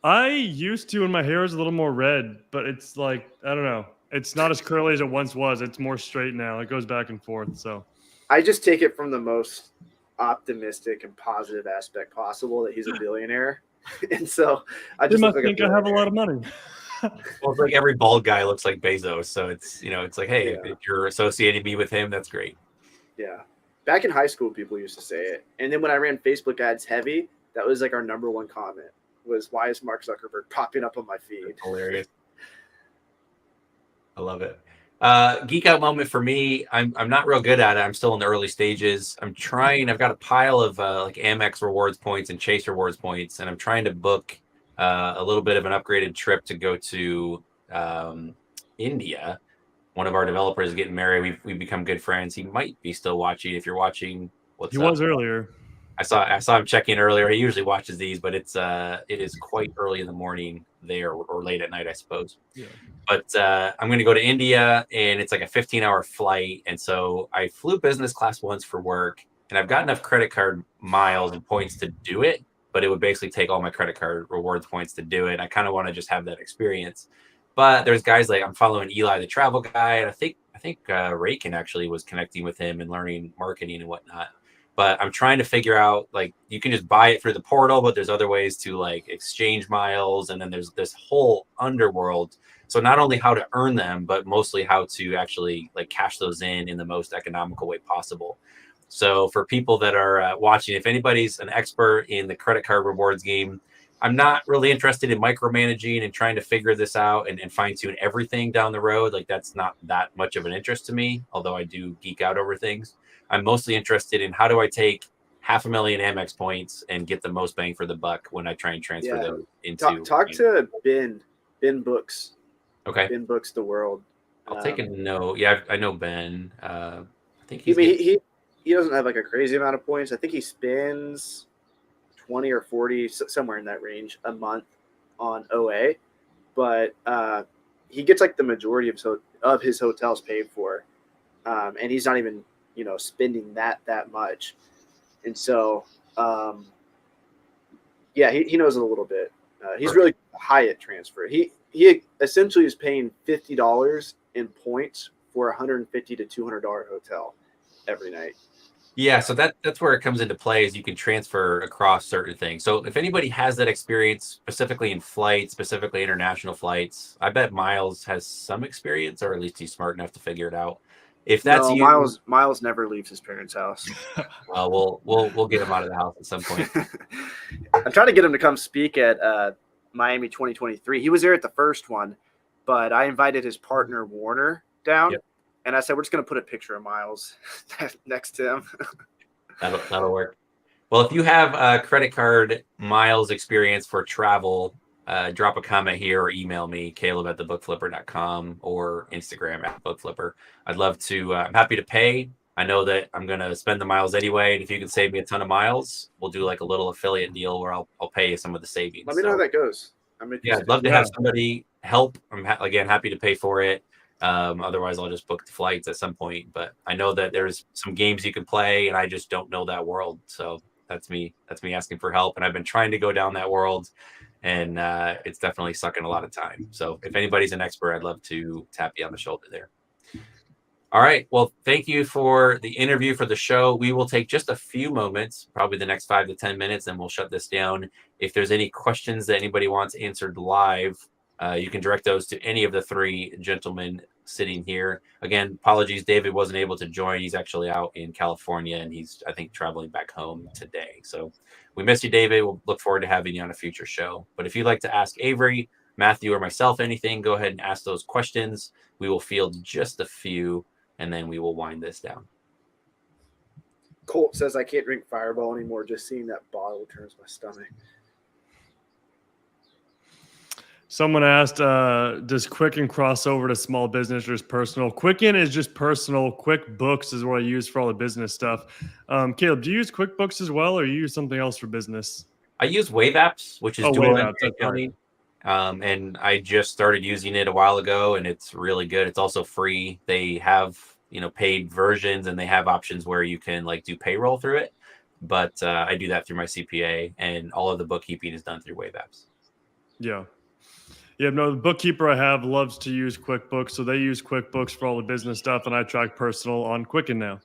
I used to, and my hair is a little more red, but it's like, I don't know. It's not as curly as it once was. It's more straight now. It goes back and forth. So I just take it from the most optimistic and positive aspect possible, that he's a billionaire. And so I just think I have a lot of money. Well, it's like every bald guy looks like Bezos. So it's like, hey, if you're associating me with him, that's great. Yeah. Back in high school, people used to say it. And then when I ran Facebook ads heavy, that was like our number one comment. Was, why is Mark Zuckerberg popping up on my feed? Hilarious. I love it. Geek out moment for me. I'm not real good at it. I'm still in the early stages. I've got a pile of like Amex rewards points and Chase rewards points, and I'm trying to book a little bit of an upgraded trip to go to India. One of our developers is getting married. We've become good friends. He might be still watching. If you're watching, what's up? He was earlier. I saw him check in earlier. He usually watches these, but it is quite early in the morning there, or late at night, I suppose. Yeah. But I'm going to go to India, and it's like a 15-hour flight. And so I flew business class once for work, and I've got enough credit card miles and points to do it, but it would basically take all my credit card rewards points to do it. I kind of want to just have that experience. But there's guys like, I'm following Eli, the travel guy, and I think Raykin actually was connecting with him and learning marketing and whatnot. But I'm trying to figure out, like, you can just buy it through the portal, but there's other ways to like exchange miles. And then there's this whole underworld. So not only how to earn them, but mostly how to actually like cash those in the most economical way possible. So for people that are watching, if anybody's an expert in the credit card rewards game, I'm not really interested in micromanaging and trying to figure this out and fine tune everything down the road. Like, that's not that much of an interest to me, although I do geek out over things. I'm mostly interested in how do I take 500,000 Amex points and get the most bang for the buck when I try and transfer them into. Talk to Ben Books. Okay. Ben Books the World. I'll take a note. Yeah, I know Ben. I think he doesn't have like a crazy amount of points. I think he spends 20 or 40, somewhere in that range, a month on OA, but he gets like the majority of his hotels paid for, and he's not even spending that much. And so he knows it a little bit. He's really high at transfer. He essentially is paying $50 in points for $150 to $200 hotel every night. Yeah, so that's where it comes into play, is you can transfer across certain things. So if anybody has that experience, specifically in flights, specifically international flights, I bet Miles has some experience, or at least he's smart enough to figure it out. If that's you, Miles never leaves his parents' house. We'll get him out of the house at some point. I'm trying to get him to come speak at Miami 2023. He was there at the first one, but I invited his partner Warner down. Yep. And I said, we're just going to put a picture of Miles next to him. That'll work. Well, if you have a credit card Miles experience for travel, drop a comment here or email me, caleb@thebookflipper.com, or Instagram @bookflipper. I'd love to. I'm happy to pay. I know that I'm going to spend the miles anyway. And if you can save me a ton of miles, we'll do like a little affiliate deal where I'll pay you some of the savings. Let me know how that goes. I'd love to have somebody help. I'm again happy to pay for it. Otherwise I'll just book the flights at some point, but I know that there's some games you can play and I just don't know that world. So that's me asking for help. And I've been trying to go down that world, and it's definitely sucking a lot of time. So if anybody's an expert, I'd love to tap you on the shoulder there. All right. Well, thank you for the interview, for the show. We will take just a few moments, probably the next 5 to 10 minutes, and we'll shut this down. If there's any questions that anybody wants answered live, you can direct those to any of the three gentlemen sitting here. Again, apologies, David wasn't able to join. He's actually out in California, and he's, I think, traveling back home today. So we miss you, David. We'll look forward to having you on a future show. But if you'd like to ask Avery, Matthew, or myself anything, go ahead and ask those questions. We will field just a few, and then we will wind this down. Colt says I can't drink Fireball anymore. Just seeing that bottle turns my stomach. Someone asked, does Quicken cross over to small business or just personal? Quicken is just personal. QuickBooks is what I use for all the business stuff. Caleb, do you use QuickBooks as well, or you use something else for business? I use Wave Apps, which is dual entry accounting. And I just started using it a while ago, and it's really good. It's also free. They have, paid versions, and they have options where you can do payroll through it. But I do that through my CPA, and all of the bookkeeping is done through Wave Apps. Yeah. Yeah, no, the bookkeeper I have loves to use QuickBooks, so they use QuickBooks for all the business stuff, and I track personal on Quicken now.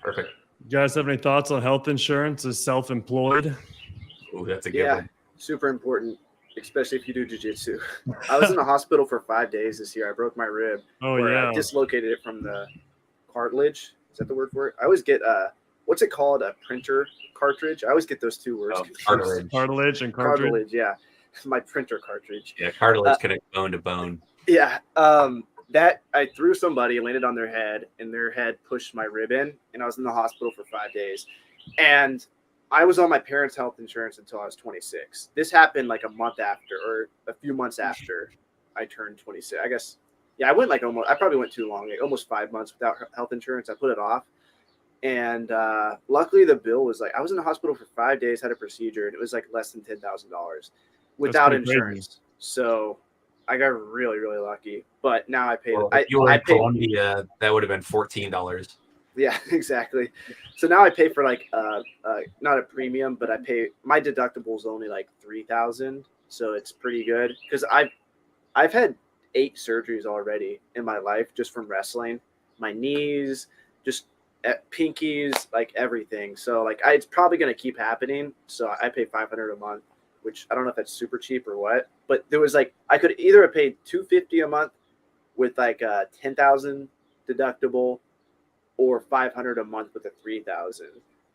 Perfect. You guys have any thoughts on health insurance as self-employed? Oh, that's a good one. Super important, especially if you do jiu-jitsu. I was in the hospital for 5 days this year. I broke my rib. I dislocated it from the cartilage. Is that the word for it? I always get what's it called? A printer cartridge. I always get those two words. Cartilage and cartridge. Cartilage, yeah. My printer cartridge. Yeah, cartilage connects bone to bone. Yeah. That I threw somebody, landed on their head, and their head pushed my rib in, and I was in the hospital for 5 days. And I was on my parents' health insurance until I was 26. This happened like a month after, or a few months after I turned 26. I guess, I went I probably went too long, almost 5 months without health insurance. I put it off. And luckily the bill was I was in the hospital for 5 days, had a procedure, and it was less than $10,000 without insurance. Crazy. So I got really, really lucky. But now I paid. If you were in Colombia, that would have been $14. Yeah, exactly. So now I pay for not a premium, but I pay, my deductible is only $3,000. So it's pretty good because I've had 8 surgeries already in my life just from wrestling. My knees, just pinkies, everything. So it's probably going to keep happening. So I pay $500 a month, which I don't know if that's super cheap or what, but there was I could either have paid $250 a month with a $10,000 deductible, or $500 a month with a $3,000.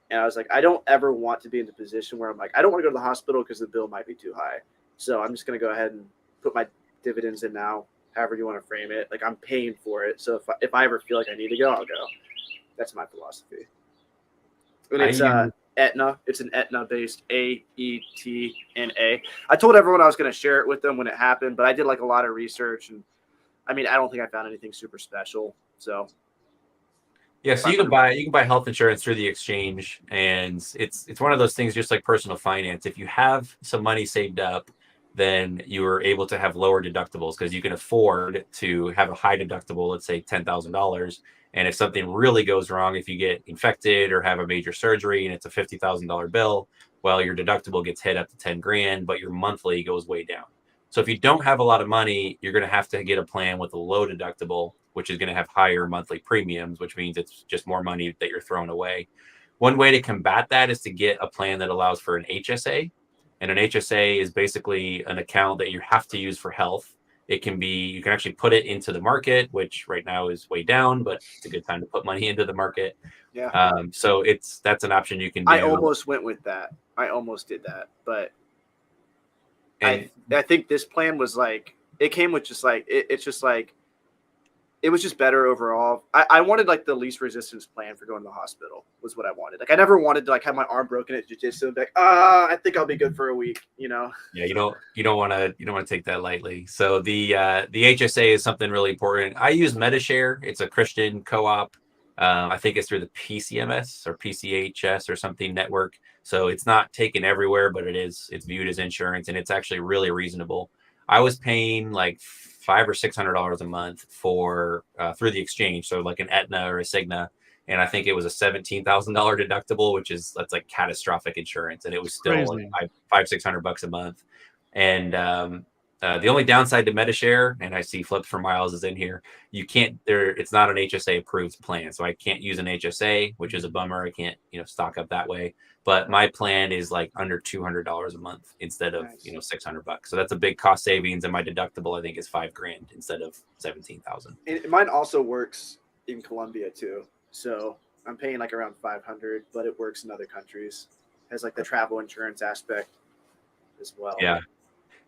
And I was I don't ever want to be in the position where I'm I don't want to go to the hospital because the bill might be too high. So I'm just going to go ahead and put my dividends in now, however you want to frame it. I'm paying for it. So if I ever feel I need to go, I'll go. That's my philosophy. And it's Aetna. It's an Aetna-based AETNA. I told everyone I was going to share it with them when it happened, but I did a lot of research, and I don't think I found anything super special. So yeah, so you can buy health insurance through the exchange, and it's one of those things just like personal finance. If you have some money saved up, then you are able to have lower deductibles because you can afford to have a high deductible, let's say $10,000. And if something really goes wrong, if you get infected or have a major surgery and it's a $50,000 bill, well, your deductible gets hit up to $10,000, but your monthly goes way down. So if you don't have a lot of money, you're going to have to get a plan with a low deductible, which is going to have higher monthly premiums, which means it's just more money that you're throwing away. One way to combat that is to get a plan that allows for an HSA. And an HSA is basically an account that you have to use for health. It can be, you can actually put it into the market, which right now is way down, but it's a good time to put money into the market. Yeah. So that's an option you can do. I almost went with that. I almost did that, but I think this plan was like, it came with just like, it's just like, it was just better overall. I wanted like the least resistance plan for going to the hospital was what I wanted. Like I never wanted to like have my arm broken at jiu-jitsu and be like, I think I'll be good for a week, you know? Yeah, you don't want to take that lightly. So the HSA is something really important. I use MediShare. It's a Christian co-op. I think it's through the PCMS or PCHS or something network. So it's not taken everywhere, but it's viewed as insurance, and it's actually really reasonable. I was paying like $500 or $600 a month for through the exchange, so like an Aetna or a Cigna, and I think it was a $17,000 deductible, that's like catastrophic insurance, and it was still like $500-$600 a month. And the only downside to MediShare, and I see Flips for Miles is in here, it's not an HSA approved plan, so I can't use an HSA, which is a bummer. I can't stock up that way. But my plan is like under $200 a month instead of $600. So that's a big cost savings, and my deductible I think is $5,000 instead of $17,000. And mine also works in Colombia too, so I'm paying like around $500, but it works in other countries. It has like the travel insurance aspect as well. Yeah.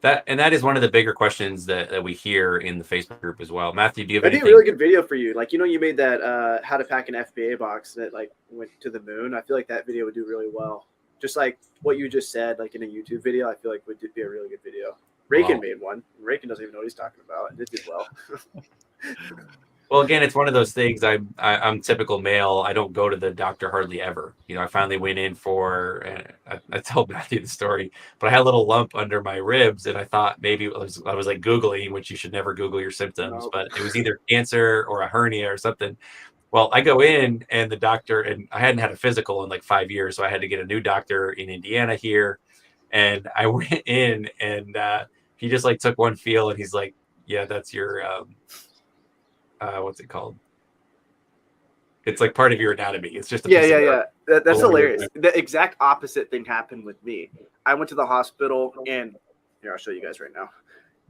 That is one of the bigger questions that we hear in the Facebook group as well. Matthew, do you have anything? I did a really good video for you. Like, you made that how to pack an FBA box that like went to the moon. I feel like that video would do really well. Just like what you just said, like in a YouTube video, I feel like would be a really good video. Rakin made one. Rakin doesn't even know what he's talking about, and it did well. Well, again, it's one of those things. I'm typical male. I don't go to the doctor hardly ever. I finally went in for, I told Matthew the story, but I had a little lump under my ribs, and I thought maybe I was like Googling, which you should never Google your symptoms, but it was either cancer or a hernia or something. Well, I go in, and the doctor, and I hadn't had a physical in like 5 years, so I had to get a new doctor in Indiana here. And I went in, and he just like took one feel, and he's like, yeah, that's your, what's it called? It's like part of your anatomy. It's just that's hilarious. The exact opposite thing happened with me. I went to the hospital, and here I'll show you guys right now.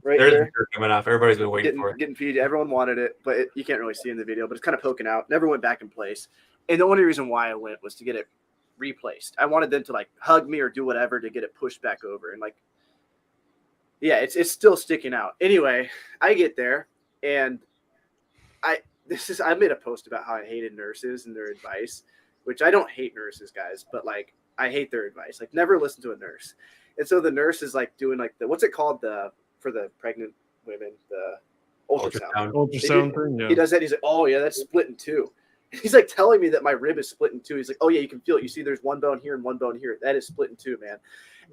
Right there's there, the shirt coming off. Everybody's been waiting for it. Getting feed. Everyone wanted it, but you can't really see in the video. But it's kind of poking out. Never went back in place. And the only reason why I went was to get it replaced. I wanted them to like hug me or do whatever to get it pushed back over. And like, yeah, it's still sticking out. Anyway, I get there, and I made a post about how I hated nurses and their advice, which I don't hate nurses, guys, but like I hate their advice. Like never listen to a nurse. And so the nurse is like doing like what's it called for the pregnant women, the ultrasound thing. Yeah. He does that. He's like, oh yeah, that's split in two. He's like telling me that my rib is split in two. He's like, oh yeah, you can feel it. You see, there's one bone here and one bone here. That is split in two, man.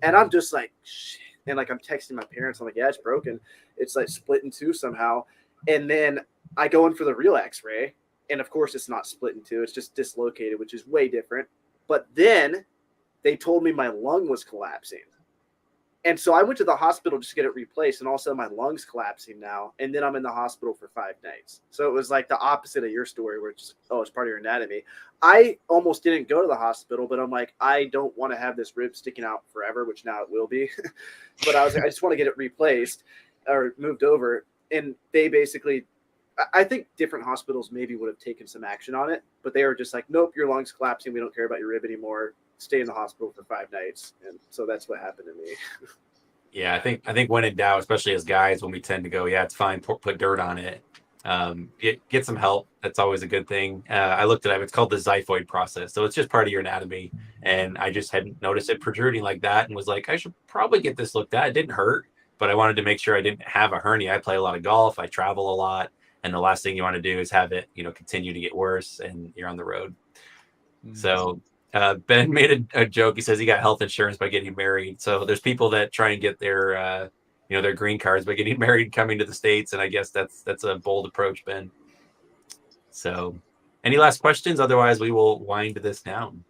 And I'm just like, shit. And like I'm texting my parents. I'm like, yeah, it's broken. It's like split in two somehow. And then I go in for the real X-ray, and of course it's not split in two. It's just dislocated, which is way different. But then they told me my lung was collapsing. And so I went to the hospital just to get it replaced, and also my lung's collapsing now. And then I'm in the hospital for 5 nights. So it was like the opposite of your story where it's part of your anatomy. I almost didn't go to the hospital, but I'm like, I don't want to have this rib sticking out forever, which now it will be. But I was like, I just want to get it replaced or moved over. And they basically, I think different hospitals maybe would have taken some action on it, but they were just like, nope, your lung's collapsing. We don't care about your rib anymore. Stay in the hospital for 5 nights. And so that's what happened to me. Yeah, I think when in doubt, especially as guys, when we tend to go, yeah, it's fine, put dirt on it. Get some help. That's always a good thing. I looked it up. It's called the xiphoid process. So it's just part of your anatomy. And I just hadn't noticed it protruding like that and was like, I should probably get this looked at. It didn't hurt, but I wanted to make sure I didn't have a hernia. I play a lot of golf. I travel a lot. And the last thing you want to do is have it, continue to get worse and you're on the road. Mm-hmm. So Ben made a joke. He says he got health insurance by getting married. So there's people that try and get their, their green cards by getting married, coming to the States. And I guess that's a bold approach, Ben. So any last questions? Otherwise, we will wind this down.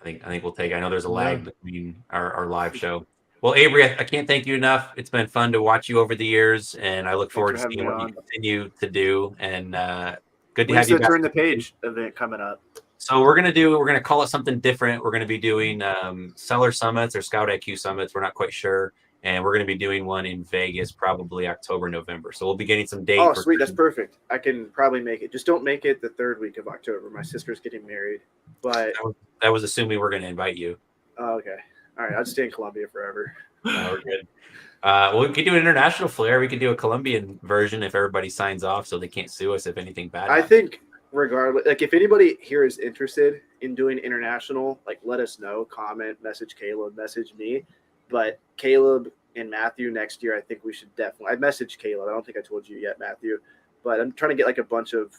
I think we'll take. I know there's a lag between our live show. Well, Avery, I can't thank you enough. It's been fun to watch you over the years, and I look forward to seeing what you continue to do. And good to have you back. Turn the page event coming up. So we're gonna call it something different. We're gonna be doing seller summits or Scout IQ summits. We're not quite sure, and we're gonna be doing one in Vegas probably October, November. So we'll be getting some dates. Oh, sweet, that's perfect. I can probably make it. Just don't make it the 3rd week of October. My sister's getting married, but that was assuming we're gonna invite you. Oh, okay. All right, I'll stay in Colombia forever. No, we're good. Well, we could do an international flair. We could do a Colombian version if everybody signs off, so they can't sue us if anything bad happens. I think regardless, like if anybody here is interested in doing international, like let us know. Comment, message Caleb, message me. But Caleb and Matthew next year, I think we should definitely. I messaged Caleb. I don't think I told you yet, Matthew. But I'm trying to get like a bunch of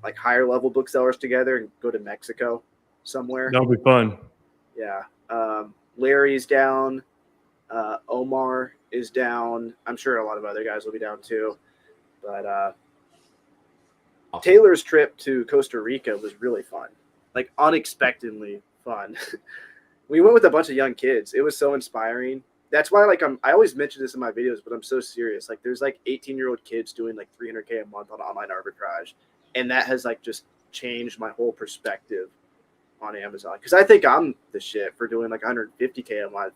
like higher level booksellers together and go to Mexico somewhere. That'll be fun. Yeah. Larry's down. Omar is down. I'm sure a lot of other guys will be down too. But awesome. Taylor's trip to Costa Rica was really fun, like unexpectedly fun. We went with a bunch of young kids. It was so inspiring. That's why I always mention this in my videos, but I'm so serious. Like there's like 18-year-old kids doing like $300K a month on online arbitrage. And that has like just changed my whole perspective on Amazon. Cause I think I'm the shit for doing like 150K a month.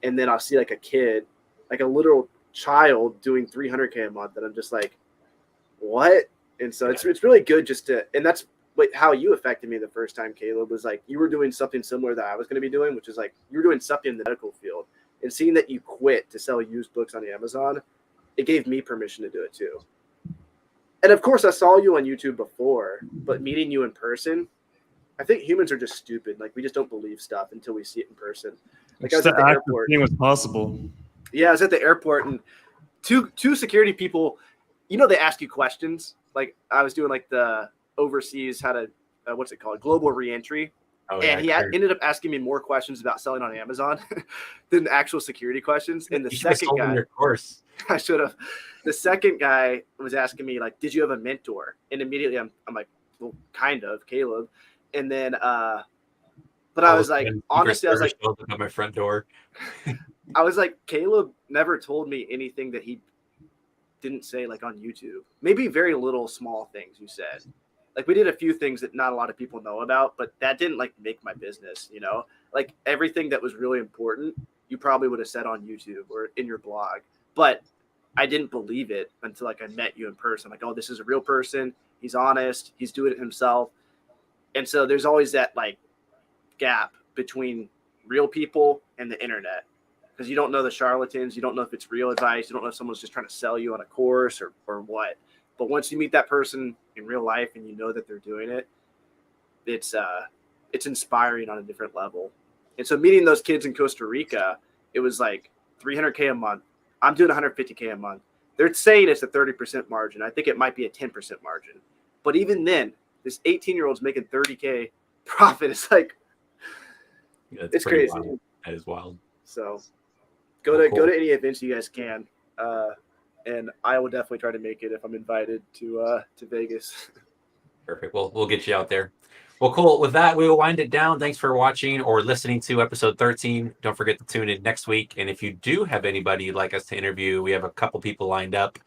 And then I'll see like a kid, like a literal child doing 300K a month. And I'm just like, what? And so it's really good just to, and that's how you affected me the first time, Caleb, was like, you were doing something similar that I was going to be doing, which is like, you were doing something in the medical field, and seeing that you quit to sell used books on Amazon, it gave me permission to do it too. And of course I saw you on YouTube before, but meeting you in person, I think humans are just stupid. Like we just don't believe stuff until we see it in person. Like I was at the airport. Seeing what's possible. Yeah, I was at the airport and two security people, you know, they ask you questions. Like I was doing like the overseas, how to, what's it called? Global reentry. Oh, yeah, and he ended up asking me more questions about selling on Amazon than actual security questions. And the second guy, your course. I should have. The second guy was asking me like, "Did you have a mentor?" And immediately I'm like, "Well, kind of, Caleb." And then, but I was like, honestly, I was like, at my front door. I was like, Caleb never told me anything that he didn't say like on YouTube. Maybe very little small things you said. Like we did a few things that not a lot of people know about, but that didn't like make my business, you know, like everything that was really important, you probably would have said on YouTube or in your blog, but I didn't believe it until like I met you in person. Like, oh, this is a real person. He's honest. He's doing it himself. And so there's always that like gap between real people and the internet, because you don't know the charlatans. You don't know if it's real advice. You don't know if someone's just trying to sell you on a course or what. But once you meet that person in real life and you know that they're doing it, it's inspiring on a different level. And so meeting those kids in Costa Rica, it was like $300K a month. I'm doing $150K a month. They're saying it's a 30% margin. I think it might be a 10% margin. But even then, this 18-year-old's making 30K profit. It's like, it's crazy. Wild. That is wild. So go to any events you guys can. And I will definitely try to make it if I'm invited to Vegas. Perfect. Well, we'll get you out there. Well, cool. With that, we will wind it down. Thanks for watching or listening to episode 13. Don't forget to tune in next week. And if you do have anybody you'd like us to interview, we have a couple people lined up.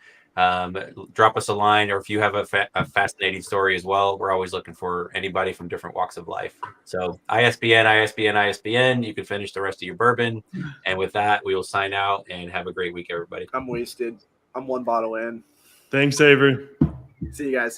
Drop us a line, or if you have a fascinating story as well, we're always looking for anybody from different walks of life. So ISBN. You can finish the rest of your bourbon. And with that, we will sign out and have a great week, everybody. I'm wasted. I'm one bottle in. Thanks, Avery. See you guys.